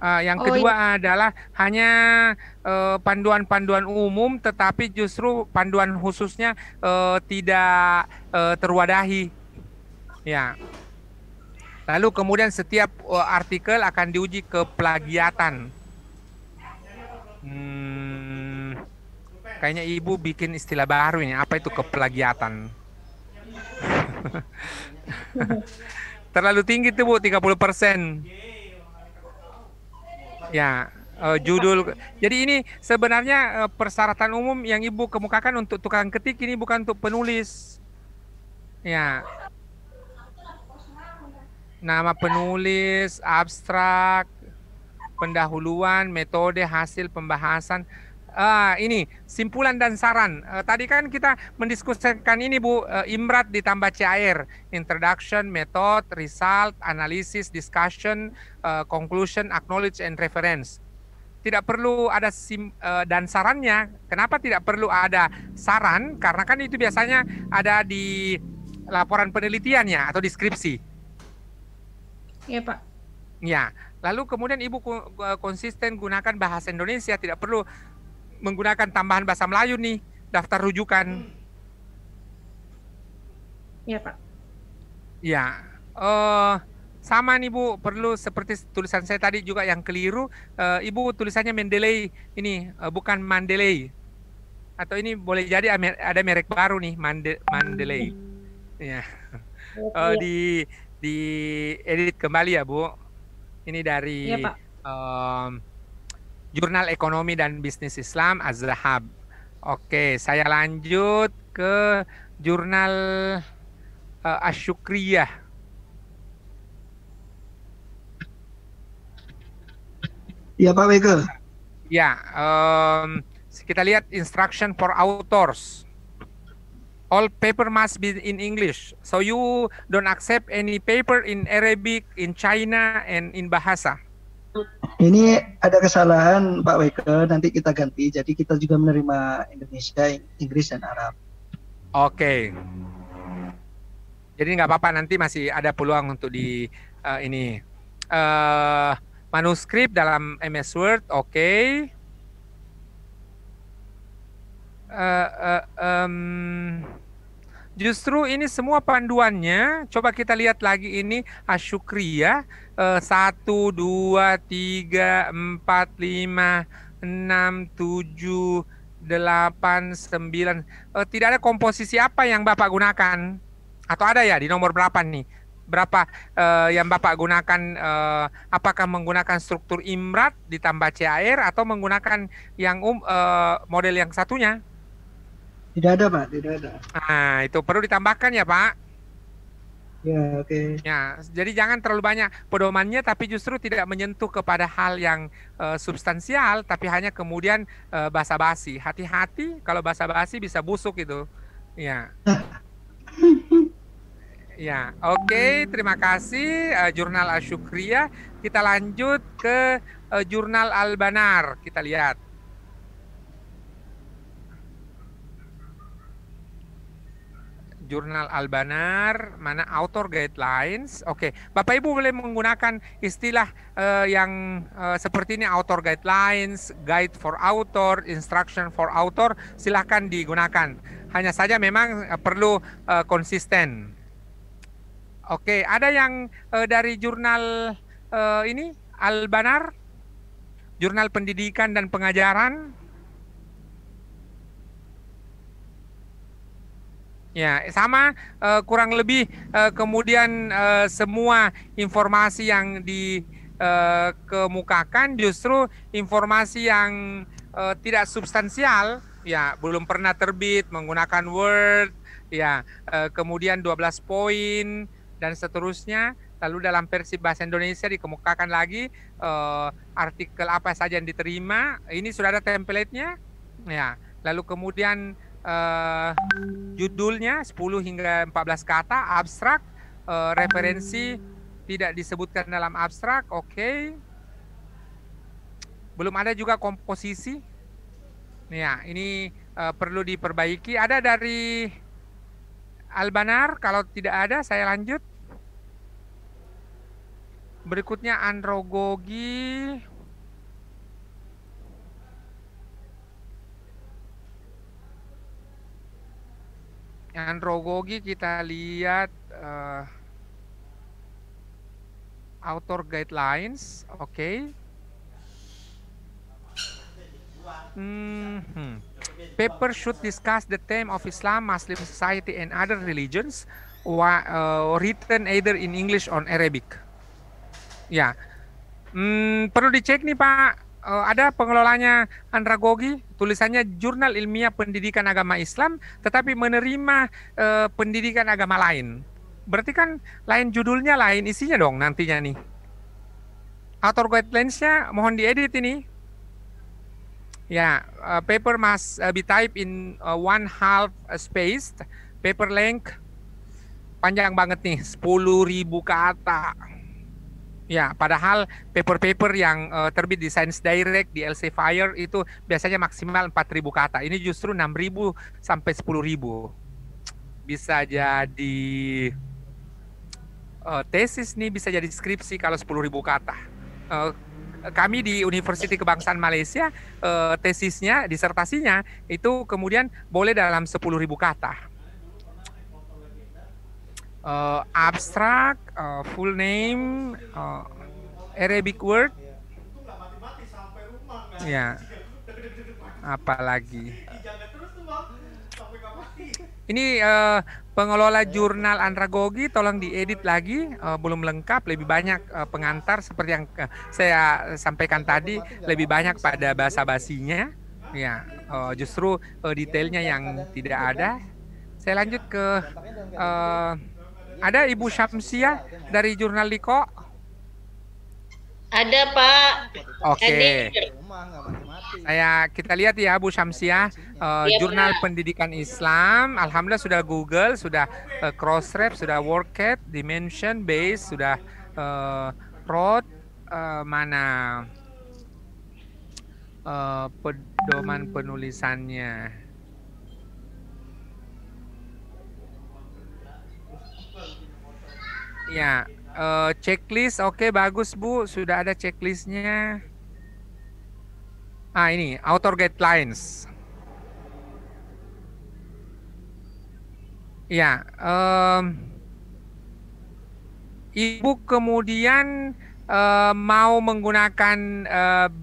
S4: Yang kedua adalah hanya panduan-panduan umum, tetapi justru panduan khususnya tidak terwadahi. Ya. Lalu kemudian setiap artikel akan diuji ke plagiatan. Kayaknya Ibu bikin istilah baru ini. Apa itu keplagiatan? Terlalu tinggi tuh, Bu, 30%. Ya, judul. Jadi ini sebenarnya persyaratan umum yang Ibu kemukakan untuk tukang ketik, ini bukan untuk penulis. Ya. Nama penulis, abstrak, pendahuluan, metode, hasil pembahasan. Ini simpulan dan saran. Tadi kan kita mendiskusikan ini, Bu, IMRAT ditambah CAR, introduction, method, result, analysis, discussion, conclusion, acknowledge, and reference. Tidak perlu ada dan sarannya. Kenapa tidak perlu ada saran? Karena kan itu biasanya ada di laporan penelitiannya atau deskripsi.
S5: Iya, Pak.
S4: Ya, lalu kemudian Ibu konsisten gunakan bahasa Indonesia, tidak perlu menggunakan tambahan bahasa Melayu nih, daftar rujukan.
S5: Iya, Pak.
S4: Ya, sama nih, Bu, perlu seperti tulisan saya tadi juga yang keliru. Ibu tulisannya Mendeley, ini bukan Mandeley. Atau ini boleh jadi ada merek baru nih, Mandeley. Ya. Di edit kembali ya, Bu. Ini dari
S5: Iya, Pak.
S4: Jurnal Ekonomi dan Bisnis Islam Az-Zahab. Oke, saya lanjut ke Jurnal Asy-Syukriyah.
S9: Ya, Pak Wege.
S4: Ya, kita lihat instruction for authors. All paper must be in English. So you don't accept any paper in Arabic, in China, and in Bahasa.
S9: Ini ada kesalahan Pak Wege, nanti kita ganti. Jadi kita juga menerima Indonesia, Inggris, dan Arab.
S4: Oke. Jadi nggak apa-apa, nanti masih ada peluang untuk di ini. Manuskrip dalam MS Word, oke. Justru ini semua panduannya, coba kita lihat lagi ini Asy-Syukriyah 1, 2, 3, 4, 5, 6, 7, 8, 9. Tidak ada komposisi apa yang Bapak gunakan? Atau ada ya di nomor berapa nih? Berapa yang Bapak gunakan, apakah menggunakan struktur IMRAT ditambah CAR atau menggunakan yang model yang satunya?
S9: Tidak ada, Pak, tidak ada.
S4: Nah, itu perlu ditambahkan ya, Pak.
S9: Ya, oke.
S4: Ya, jadi jangan terlalu banyak pedomannya, tapi justru tidak menyentuh kepada hal yang substansial, tapi hanya kemudian basa-basi. Hati-hati kalau basa-basi bisa busuk itu. Ya. Ya, oke, terima kasih Jurnal Asy-Syukriyah. Kita lanjut ke Jurnal Al-Banar. Kita lihat. Jurnal Al-Banar, mana author guidelines. Oke, Bapak Ibu boleh menggunakan istilah yang seperti ini, author guidelines, guide for author, instruction for author, silahkan digunakan. Hanya saja memang perlu konsisten. Oke, ada yang dari jurnal ini Al-Banar, Jurnal Pendidikan dan Pengajaran. Ya, sama kurang lebih kemudian semua informasi yang dikemukakan justru informasi yang tidak substansial, ya, belum pernah terbit, menggunakan Word, ya, kemudian 12 poin dan seterusnya. Lalu dalam versi bahasa Indonesia dikemukakan lagi artikel apa saja yang diterima. Ini sudah ada template-nya, ya. Lalu kemudian judulnya 10 hingga 14 kata, abstrak, referensi tidak disebutkan dalam abstrak, oke. Belum ada juga komposisi. Ya, ini perlu diperbaiki. Ada dari Albanar, kalau tidak ada saya lanjut. Berikutnya androgogi. Androgogi kita lihat author guidelines, oke. Paper should discuss the theme of Islam, Muslim society, and other religions, written either in English or Arabic. Ya, perlu dicek nih Pak. Ada pengelolanya Andragogi, tulisannya Jurnal Ilmiah Pendidikan Agama Islam, tetapi menerima pendidikan agama lain. Berarti kan lain judulnya, lain isinya dong nantinya nih. Author guidelines-nya mohon diedit ini. Ya, paper must be typed in 1/2 space. Paper length panjang banget nih, 10.000 kata. Ya, padahal paper-paper yang terbit di Science Direct, di Elsevier itu biasanya maksimal 4.000 kata. Ini justru 6.000 sampai 10.000. Bisa jadi tesis nih, bisa jadi skripsi kalau 10.000 kata. Kami di Universiti Kebangsaan Malaysia, tesisnya, disertasinya itu kemudian boleh dalam 10.000 kata. Abstract, full name, Arabic word, ya, apalagi. Ini pengelola jurnal Andragogi, tolong diedit lagi, belum lengkap, lebih banyak pengantar seperti yang saya sampaikan tadi, lebih banyak pada basa-basinya, ya, justru detailnya yang tidak ada. Saya lanjut ke ada Ibu Syamsiah dari Jurnal Liko?
S10: Ada Pak.
S4: Oke. Kita lihat ya Bu Syamsiah, Jurnal Pendidikan Islam. Alhamdulillah sudah Google, sudah Crossref, sudah WordCat, Dimension, Base, sudah Prod, mana pedoman penulisannya. Ya, checklist, oke, bagus Bu, sudah ada checklistnya. Ini author guidelines. Ya, Ibu kemudian mau menggunakan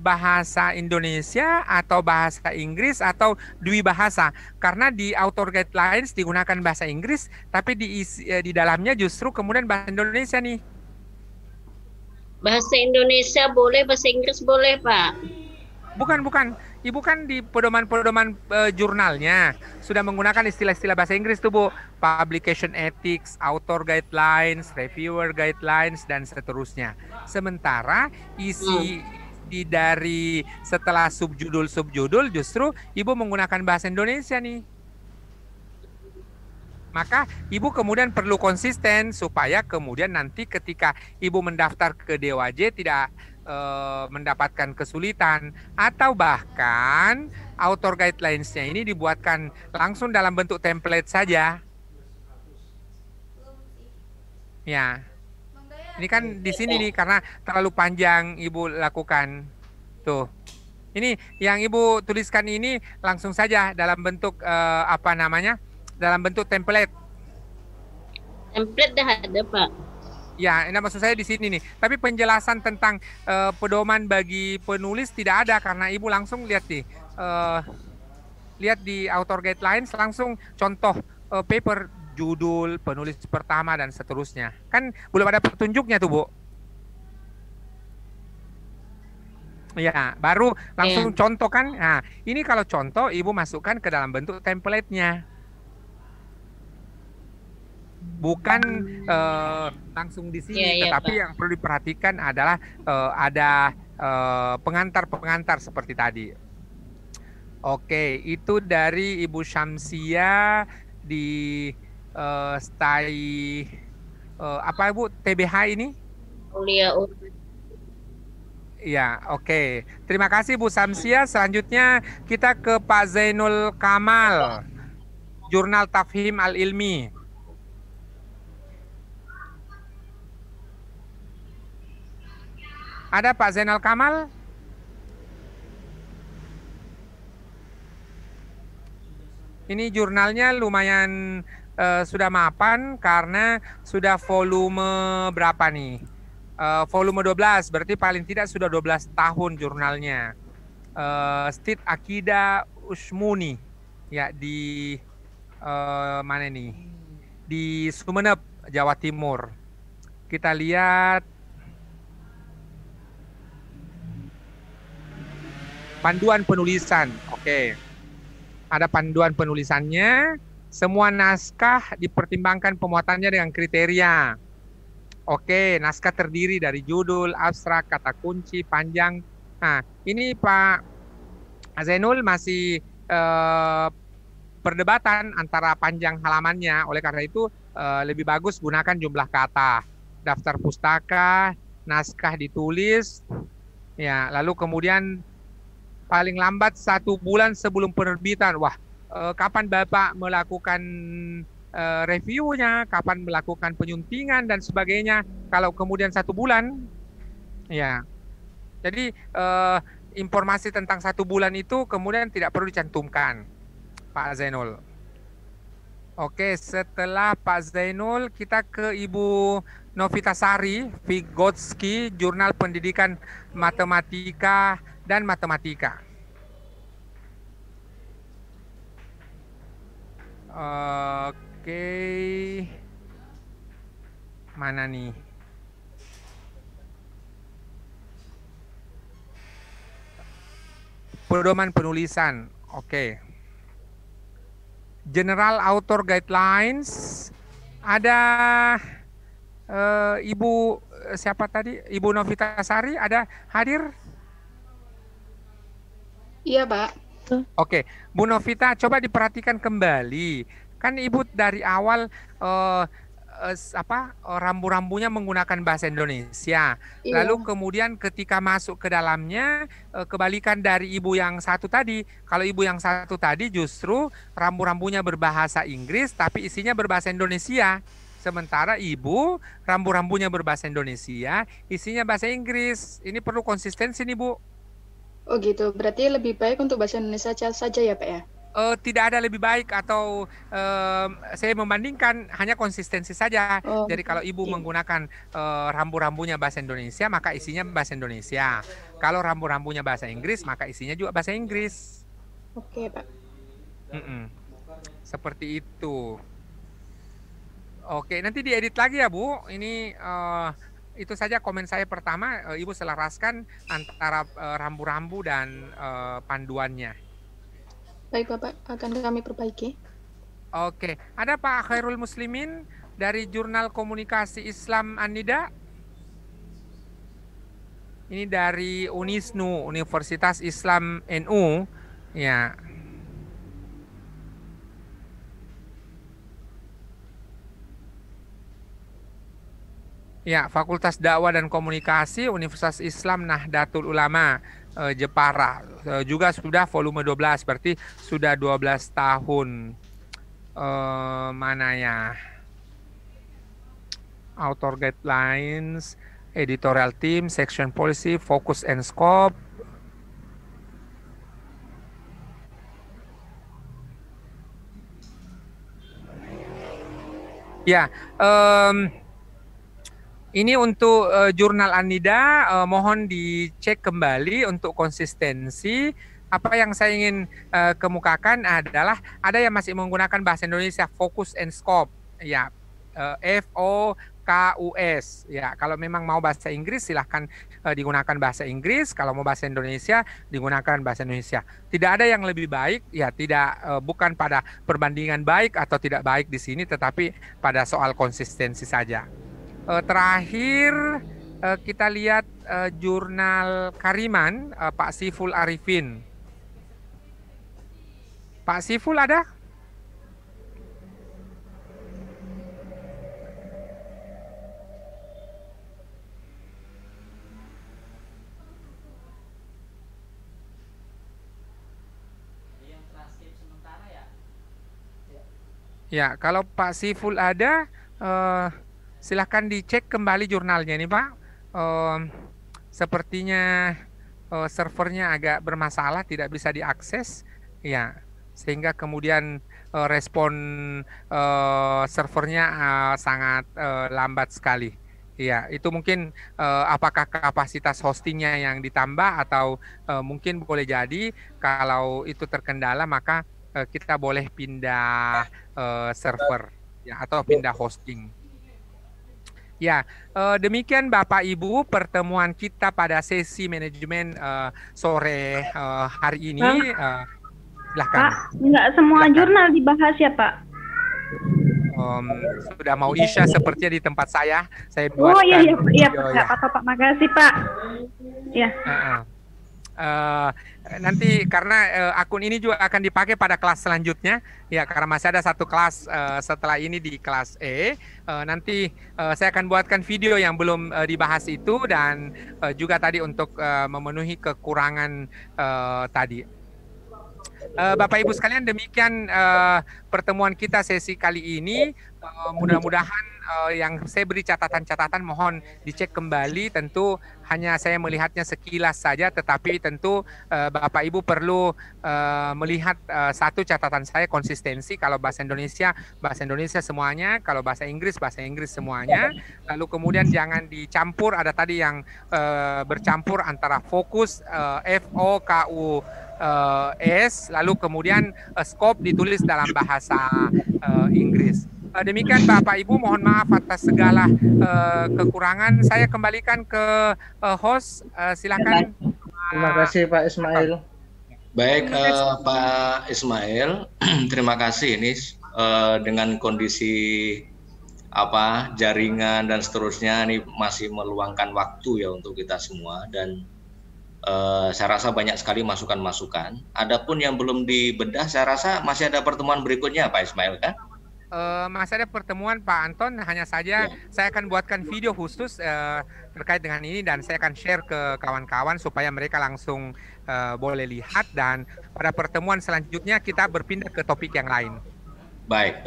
S4: bahasa Indonesia atau bahasa Inggris atau dui bahasa, karena di author guidelines digunakan bahasa Inggris tapi di dalamnya justru kemudian bahasa Indonesia nih.
S10: Bahasa Indonesia boleh, bahasa Inggris boleh Pak.
S4: Bukan. Ibu kan di pedoman-pedoman jurnalnya sudah menggunakan istilah-istilah bahasa Inggris tuh Bu. Publication ethics, author guidelines, reviewer guidelines, dan seterusnya. Sementara isi dari setelah subjudul justru Ibu menggunakan bahasa Indonesia nih. Maka Ibu kemudian perlu konsisten supaya kemudian nanti ketika Ibu mendaftar ke DOAJ tidak mendapatkan kesulitan, atau bahkan author guidelines-nya ini dibuatkan langsung dalam bentuk template saja. Ya, ini kan di sini nih karena terlalu panjang Ibu lakukan. Tuh, ini yang Ibu tuliskan ini langsung saja dalam bentuk dalam bentuk template.
S10: Template dah ada Pak.
S4: Ya, ini maksud saya di sini nih. Tapi penjelasan tentang pedoman bagi penulis tidak ada karena Ibu langsung lihat nih. Lihat di author guidelines langsung contoh paper, judul, penulis pertama dan seterusnya. Kan belum ada petunjuknya tuh, Bu. Ya, baru langsung contoh kan. Nah, ini kalau contoh Ibu masukkan ke dalam bentuk template-nya. Bukan langsung di sini, tetapi yang perlu diperhatikan adalah ada pengantar-pengantar seperti tadi. Oke, itu dari Ibu Syamsiah di apa Bu, TBH ini? Ya, oke. Terima kasih Bu Samsia. Selanjutnya kita ke Pak Zainul Kamal, Jurnal Tafhim Al-Ilmi. Ada Pak Zainal Kamal? Ini jurnalnya lumayan sudah mapan karena sudah volume berapa nih? Volume 12, berarti paling tidak sudah 12 tahun jurnalnya. Stit Akida Usmuni, ya di mana nih? Di Sumeneb, Jawa Timur. Kita lihat panduan penulisan. Oke. Ada panduan penulisannya. Semua naskah dipertimbangkan pemuatannya dengan kriteria. Oke, naskah terdiri dari judul, abstrak, kata kunci, panjang. Nah, ini Pak Zainul masih perdebatan antara panjang halamannya. Oleh karena itu, lebih bagus gunakan jumlah kata. Daftar pustaka, naskah ditulis, ya. Lalu kemudian paling lambat 1 bulan sebelum penerbitan. Wah, kapan Bapak melakukan reviewnya, kapan melakukan penyuntingan dan sebagainya. Kalau kemudian 1 bulan, ya. Jadi informasi tentang 1 bulan itu kemudian tidak perlu dicantumkan, Pak Zainul. Oke, setelah Pak Zainul kita ke Ibu Novitasari Vygotsky, Jurnal Pendidikan Matematika dan Matematika. Oke, mana nih? Pedoman penulisan, oke. General Author Guidelines, ada Ibu siapa tadi? Ibu Novitasari ada hadir?
S11: Iya, Pak.
S4: Oke, Bu Novita, coba diperhatikan kembali. Kan Ibu dari awal rambu-rambunya menggunakan bahasa Indonesia.
S11: Iya.
S4: Lalu kemudian ketika masuk ke dalamnya, kebalikan dari Ibu yang satu tadi. Kalau Ibu yang satu tadi justru rambu-rambunya berbahasa Inggris, tapi isinya berbahasa Indonesia. Sementara Ibu rambu-rambunya berbahasa Indonesia, isinya bahasa Inggris. Ini perlu konsistensi nih, Bu.
S11: Oh gitu, berarti lebih baik untuk bahasa Indonesia saja ya Pak ya?
S4: Tidak ada lebih baik atau saya membandingkan, hanya konsistensi saja.
S11: Oh,
S4: Jadi kalau Ibu menggunakan rambu-rambunya bahasa Indonesia, maka isinya bahasa Indonesia. Kalau rambu-rambunya bahasa Inggris, maka isinya juga bahasa Inggris.
S11: Oke, Pak.
S4: Seperti itu. Oke, nanti diedit lagi ya, Bu. Ini itu saja komen saya pertama. Ibu selaraskan antara rambu-rambu dan panduannya.
S11: Baik Bapak, akan kami perbaiki.
S4: Oke, ada Pak Khairul Muslimin dari Jurnal Komunikasi Islam An-Nida. Ini dari Unisnu, Universitas Islam NU. Ya. Ya, Fakultas Dakwah dan Komunikasi Universitas Islam Nahdlatul Ulama Jepara. Juga sudah volume 12, berarti sudah 12 tahun. Mana ya? Author Guidelines, Editorial Team, Section Policy, Focus and Scope. Ya, ini untuk Jurnal An-Nida, mohon dicek kembali untuk konsistensi. Apa yang saya ingin kemukakan adalah ada yang masih menggunakan bahasa Indonesia, Focus and Scope, ya, FOKUS. Ya, kalau memang mau bahasa Inggris silahkan digunakan bahasa Inggris. Kalau mau bahasa Indonesia digunakan bahasa Indonesia. Tidak ada yang lebih baik, ya tidak, bukan pada perbandingan baik atau tidak baik di sini, tetapi pada soal konsistensi saja. Terakhir kita lihat Jurnal Kariman, Pak Siful Arifin. Pak Siful ada? Ya, kalau Pak Siful ada, silahkan dicek kembali jurnalnya nih Pak. Sepertinya servernya agak bermasalah, tidak bisa diakses, ya, sehingga kemudian respon servernya sangat lambat sekali. Ya, itu mungkin apakah kapasitas hostingnya yang ditambah atau mungkin boleh jadi kalau itu terkendala maka kita boleh pindah server ya atau pindah hosting. Ya, demikian Bapak Ibu pertemuan kita pada sesi manajemen sore hari ini. Silahkan.
S5: Pak, nggak semua jurnal dibahas ya Pak?
S4: Sudah mau Isya sepertinya di tempat saya buatkan.
S5: Oh iya Pak, makasih Pak. Ya.
S4: Nanti karena akun ini juga akan dipakai pada kelas selanjutnya ya, karena masih ada satu kelas setelah ini di kelas E. Nanti saya akan buatkan video yang belum dibahas itu dan juga tadi untuk memenuhi kekurangan tadi. Bapak Ibu sekalian, demikian pertemuan kita sesi kali ini. Mudah-mudahan yang saya beri catatan-catatan mohon dicek kembali. Tentu hanya saya melihatnya sekilas saja, tetapi tentu Bapak Ibu perlu melihat satu catatan saya, konsistensi. Kalau bahasa Indonesia semuanya, kalau bahasa Inggris semuanya. Lalu kemudian jangan dicampur, ada tadi yang bercampur antara fokus FOKUS, lalu kemudian scope ditulis dalam bahasa Inggris. Demikian Bapak Ibu, mohon maaf atas segala kekurangan. Saya kembalikan ke host, silakan.
S3: Terima kasih Pak Ismail.
S1: Baik Pak Ismail, terima kasih. Ini dengan kondisi jaringan dan seterusnya ini masih meluangkan waktu ya untuk kita semua, dan saya rasa banyak sekali masukan-masukan. Adapun yang belum dibedah, saya rasa masih ada pertemuan berikutnya Pak Ismail kan?
S4: Masih ada pertemuan Pak Anton, hanya saja saya akan buatkan video khusus terkait dengan ini dan saya akan share ke kawan-kawan supaya mereka langsung boleh lihat, dan pada pertemuan selanjutnya kita berpindah ke topik yang lain.
S1: Baik.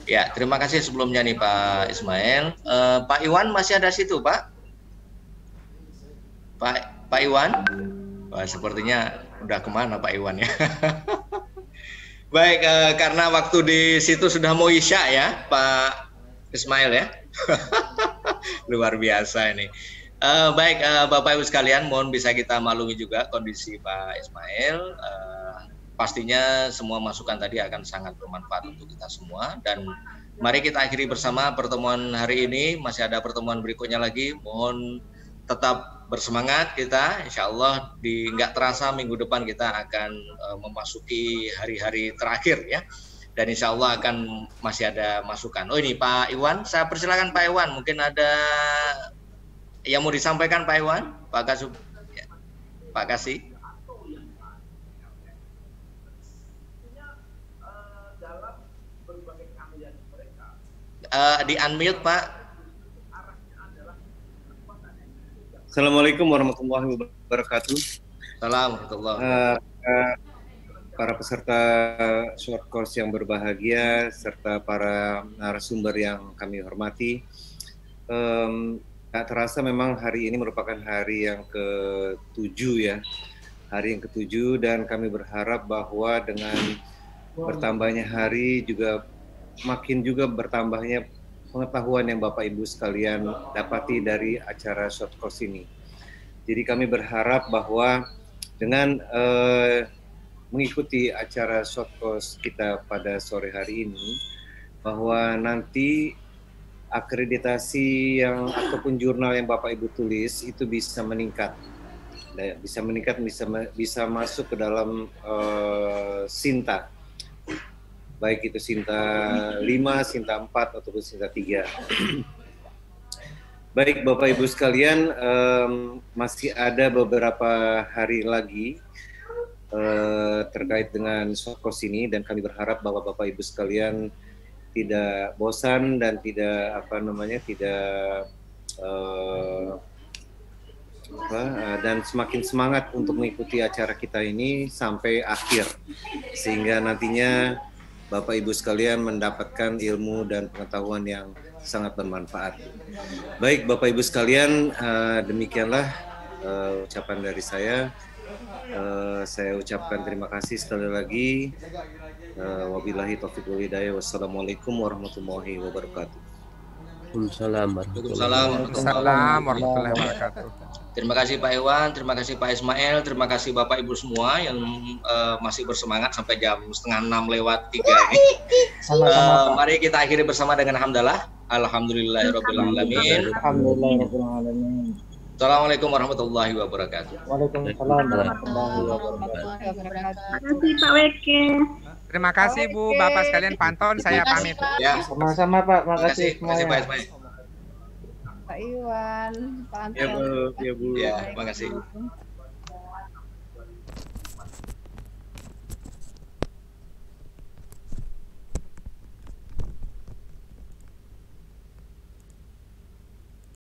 S1: Ya, terima kasih sebelumnya nih Pak Ismail. Pak Iwan masih ada situ Pak? Pak Iwan? Wah, sepertinya udah kemana Pak Iwan ya? Baik, karena waktu di situ sudah mau Isya ya, Pak Ismail ya. Luar biasa ini. Baik, Bapak Ibu sekalian, mohon bisa kita maklumi juga kondisi Pak Ismail. Pastinya semua masukan tadi akan sangat bermanfaat untuk kita semua. Dan mari kita akhiri bersama pertemuan hari ini. Masih ada pertemuan berikutnya lagi. Mohon tetap bersemangat kita, insya Allah nggak terasa minggu depan kita akan memasuki hari-hari terakhir ya, dan insya Allah akan masih ada masukan. Oh ini Pak Iwan, saya persilakan Pak Iwan, mungkin ada yang mau disampaikan Pak Iwan, Pak Kasih. Di unmute Pak.
S2: Assalamualaikum warahmatullahi wabarakatuh.
S1: Assalamualaikum.
S2: Para peserta short course yang berbahagia serta para narasumber yang kami hormati, tak terasa memang hari ini merupakan hari yang ke-7 ya, hari yang ke-7, dan kami berharap bahwa dengan bertambahnya hari juga makin juga bertambahnya pengetahuan yang Bapak Ibu sekalian dapati dari acara short course ini. Jadi kami berharap bahwa dengan mengikuti acara short course kita pada sore hari ini, bahwa nanti akreditasi yang ataupun jurnal yang Bapak Ibu tulis itu bisa meningkat, bisa masuk ke dalam Sinta. Baik itu Sinta 5, Sinta 4, ataupun Sinta 3. Baik Bapak Ibu sekalian, masih ada beberapa hari lagi terkait dengan short course ini, dan kami berharap bahwa Bapak Ibu sekalian tidak bosan dan tidak dan semakin semangat untuk mengikuti acara kita ini sampai akhir, sehingga nantinya
S12: Bapak Ibu sekalian mendapatkan ilmu dan pengetahuan yang sangat bermanfaat. Baik Bapak Ibu sekalian, demikianlah ucapan dari saya. Saya ucapkan terima kasih sekali lagi. Wabillahi taufiq wal hidayah. Wassalamualaikum warahmatullahi wabarakatuh.
S2: Waalaikumsalam
S4: warahmatullahi wabarakatuh.
S1: Terima kasih Pak Iwan, terima kasih Pak Ismail, terima kasih Bapak Ibu semua yang masih bersemangat sampai jam 5:30 ini. Mari kita akhiri bersama dengan hamdalah. Alhamdulillahirabbil alamin.
S3: Alhamdulillahirobbilalamin.
S1: Assalamualaikum warahmatullahi wabarakatuh.
S3: Waalaikumsalam warahmatullahi wabarakatuh.
S5: Terima kasih Pak Weke.
S4: Terima kasih Bu, Bapak sekalian Panton, saya pamit.
S1: Ya,
S3: sama-sama Pak, makasih
S1: terima kasih Pak Ismail.
S8: Pak Iwan, Pak Anton.
S7: Ya Bu, ya Bu.
S1: Ya, terima kasih.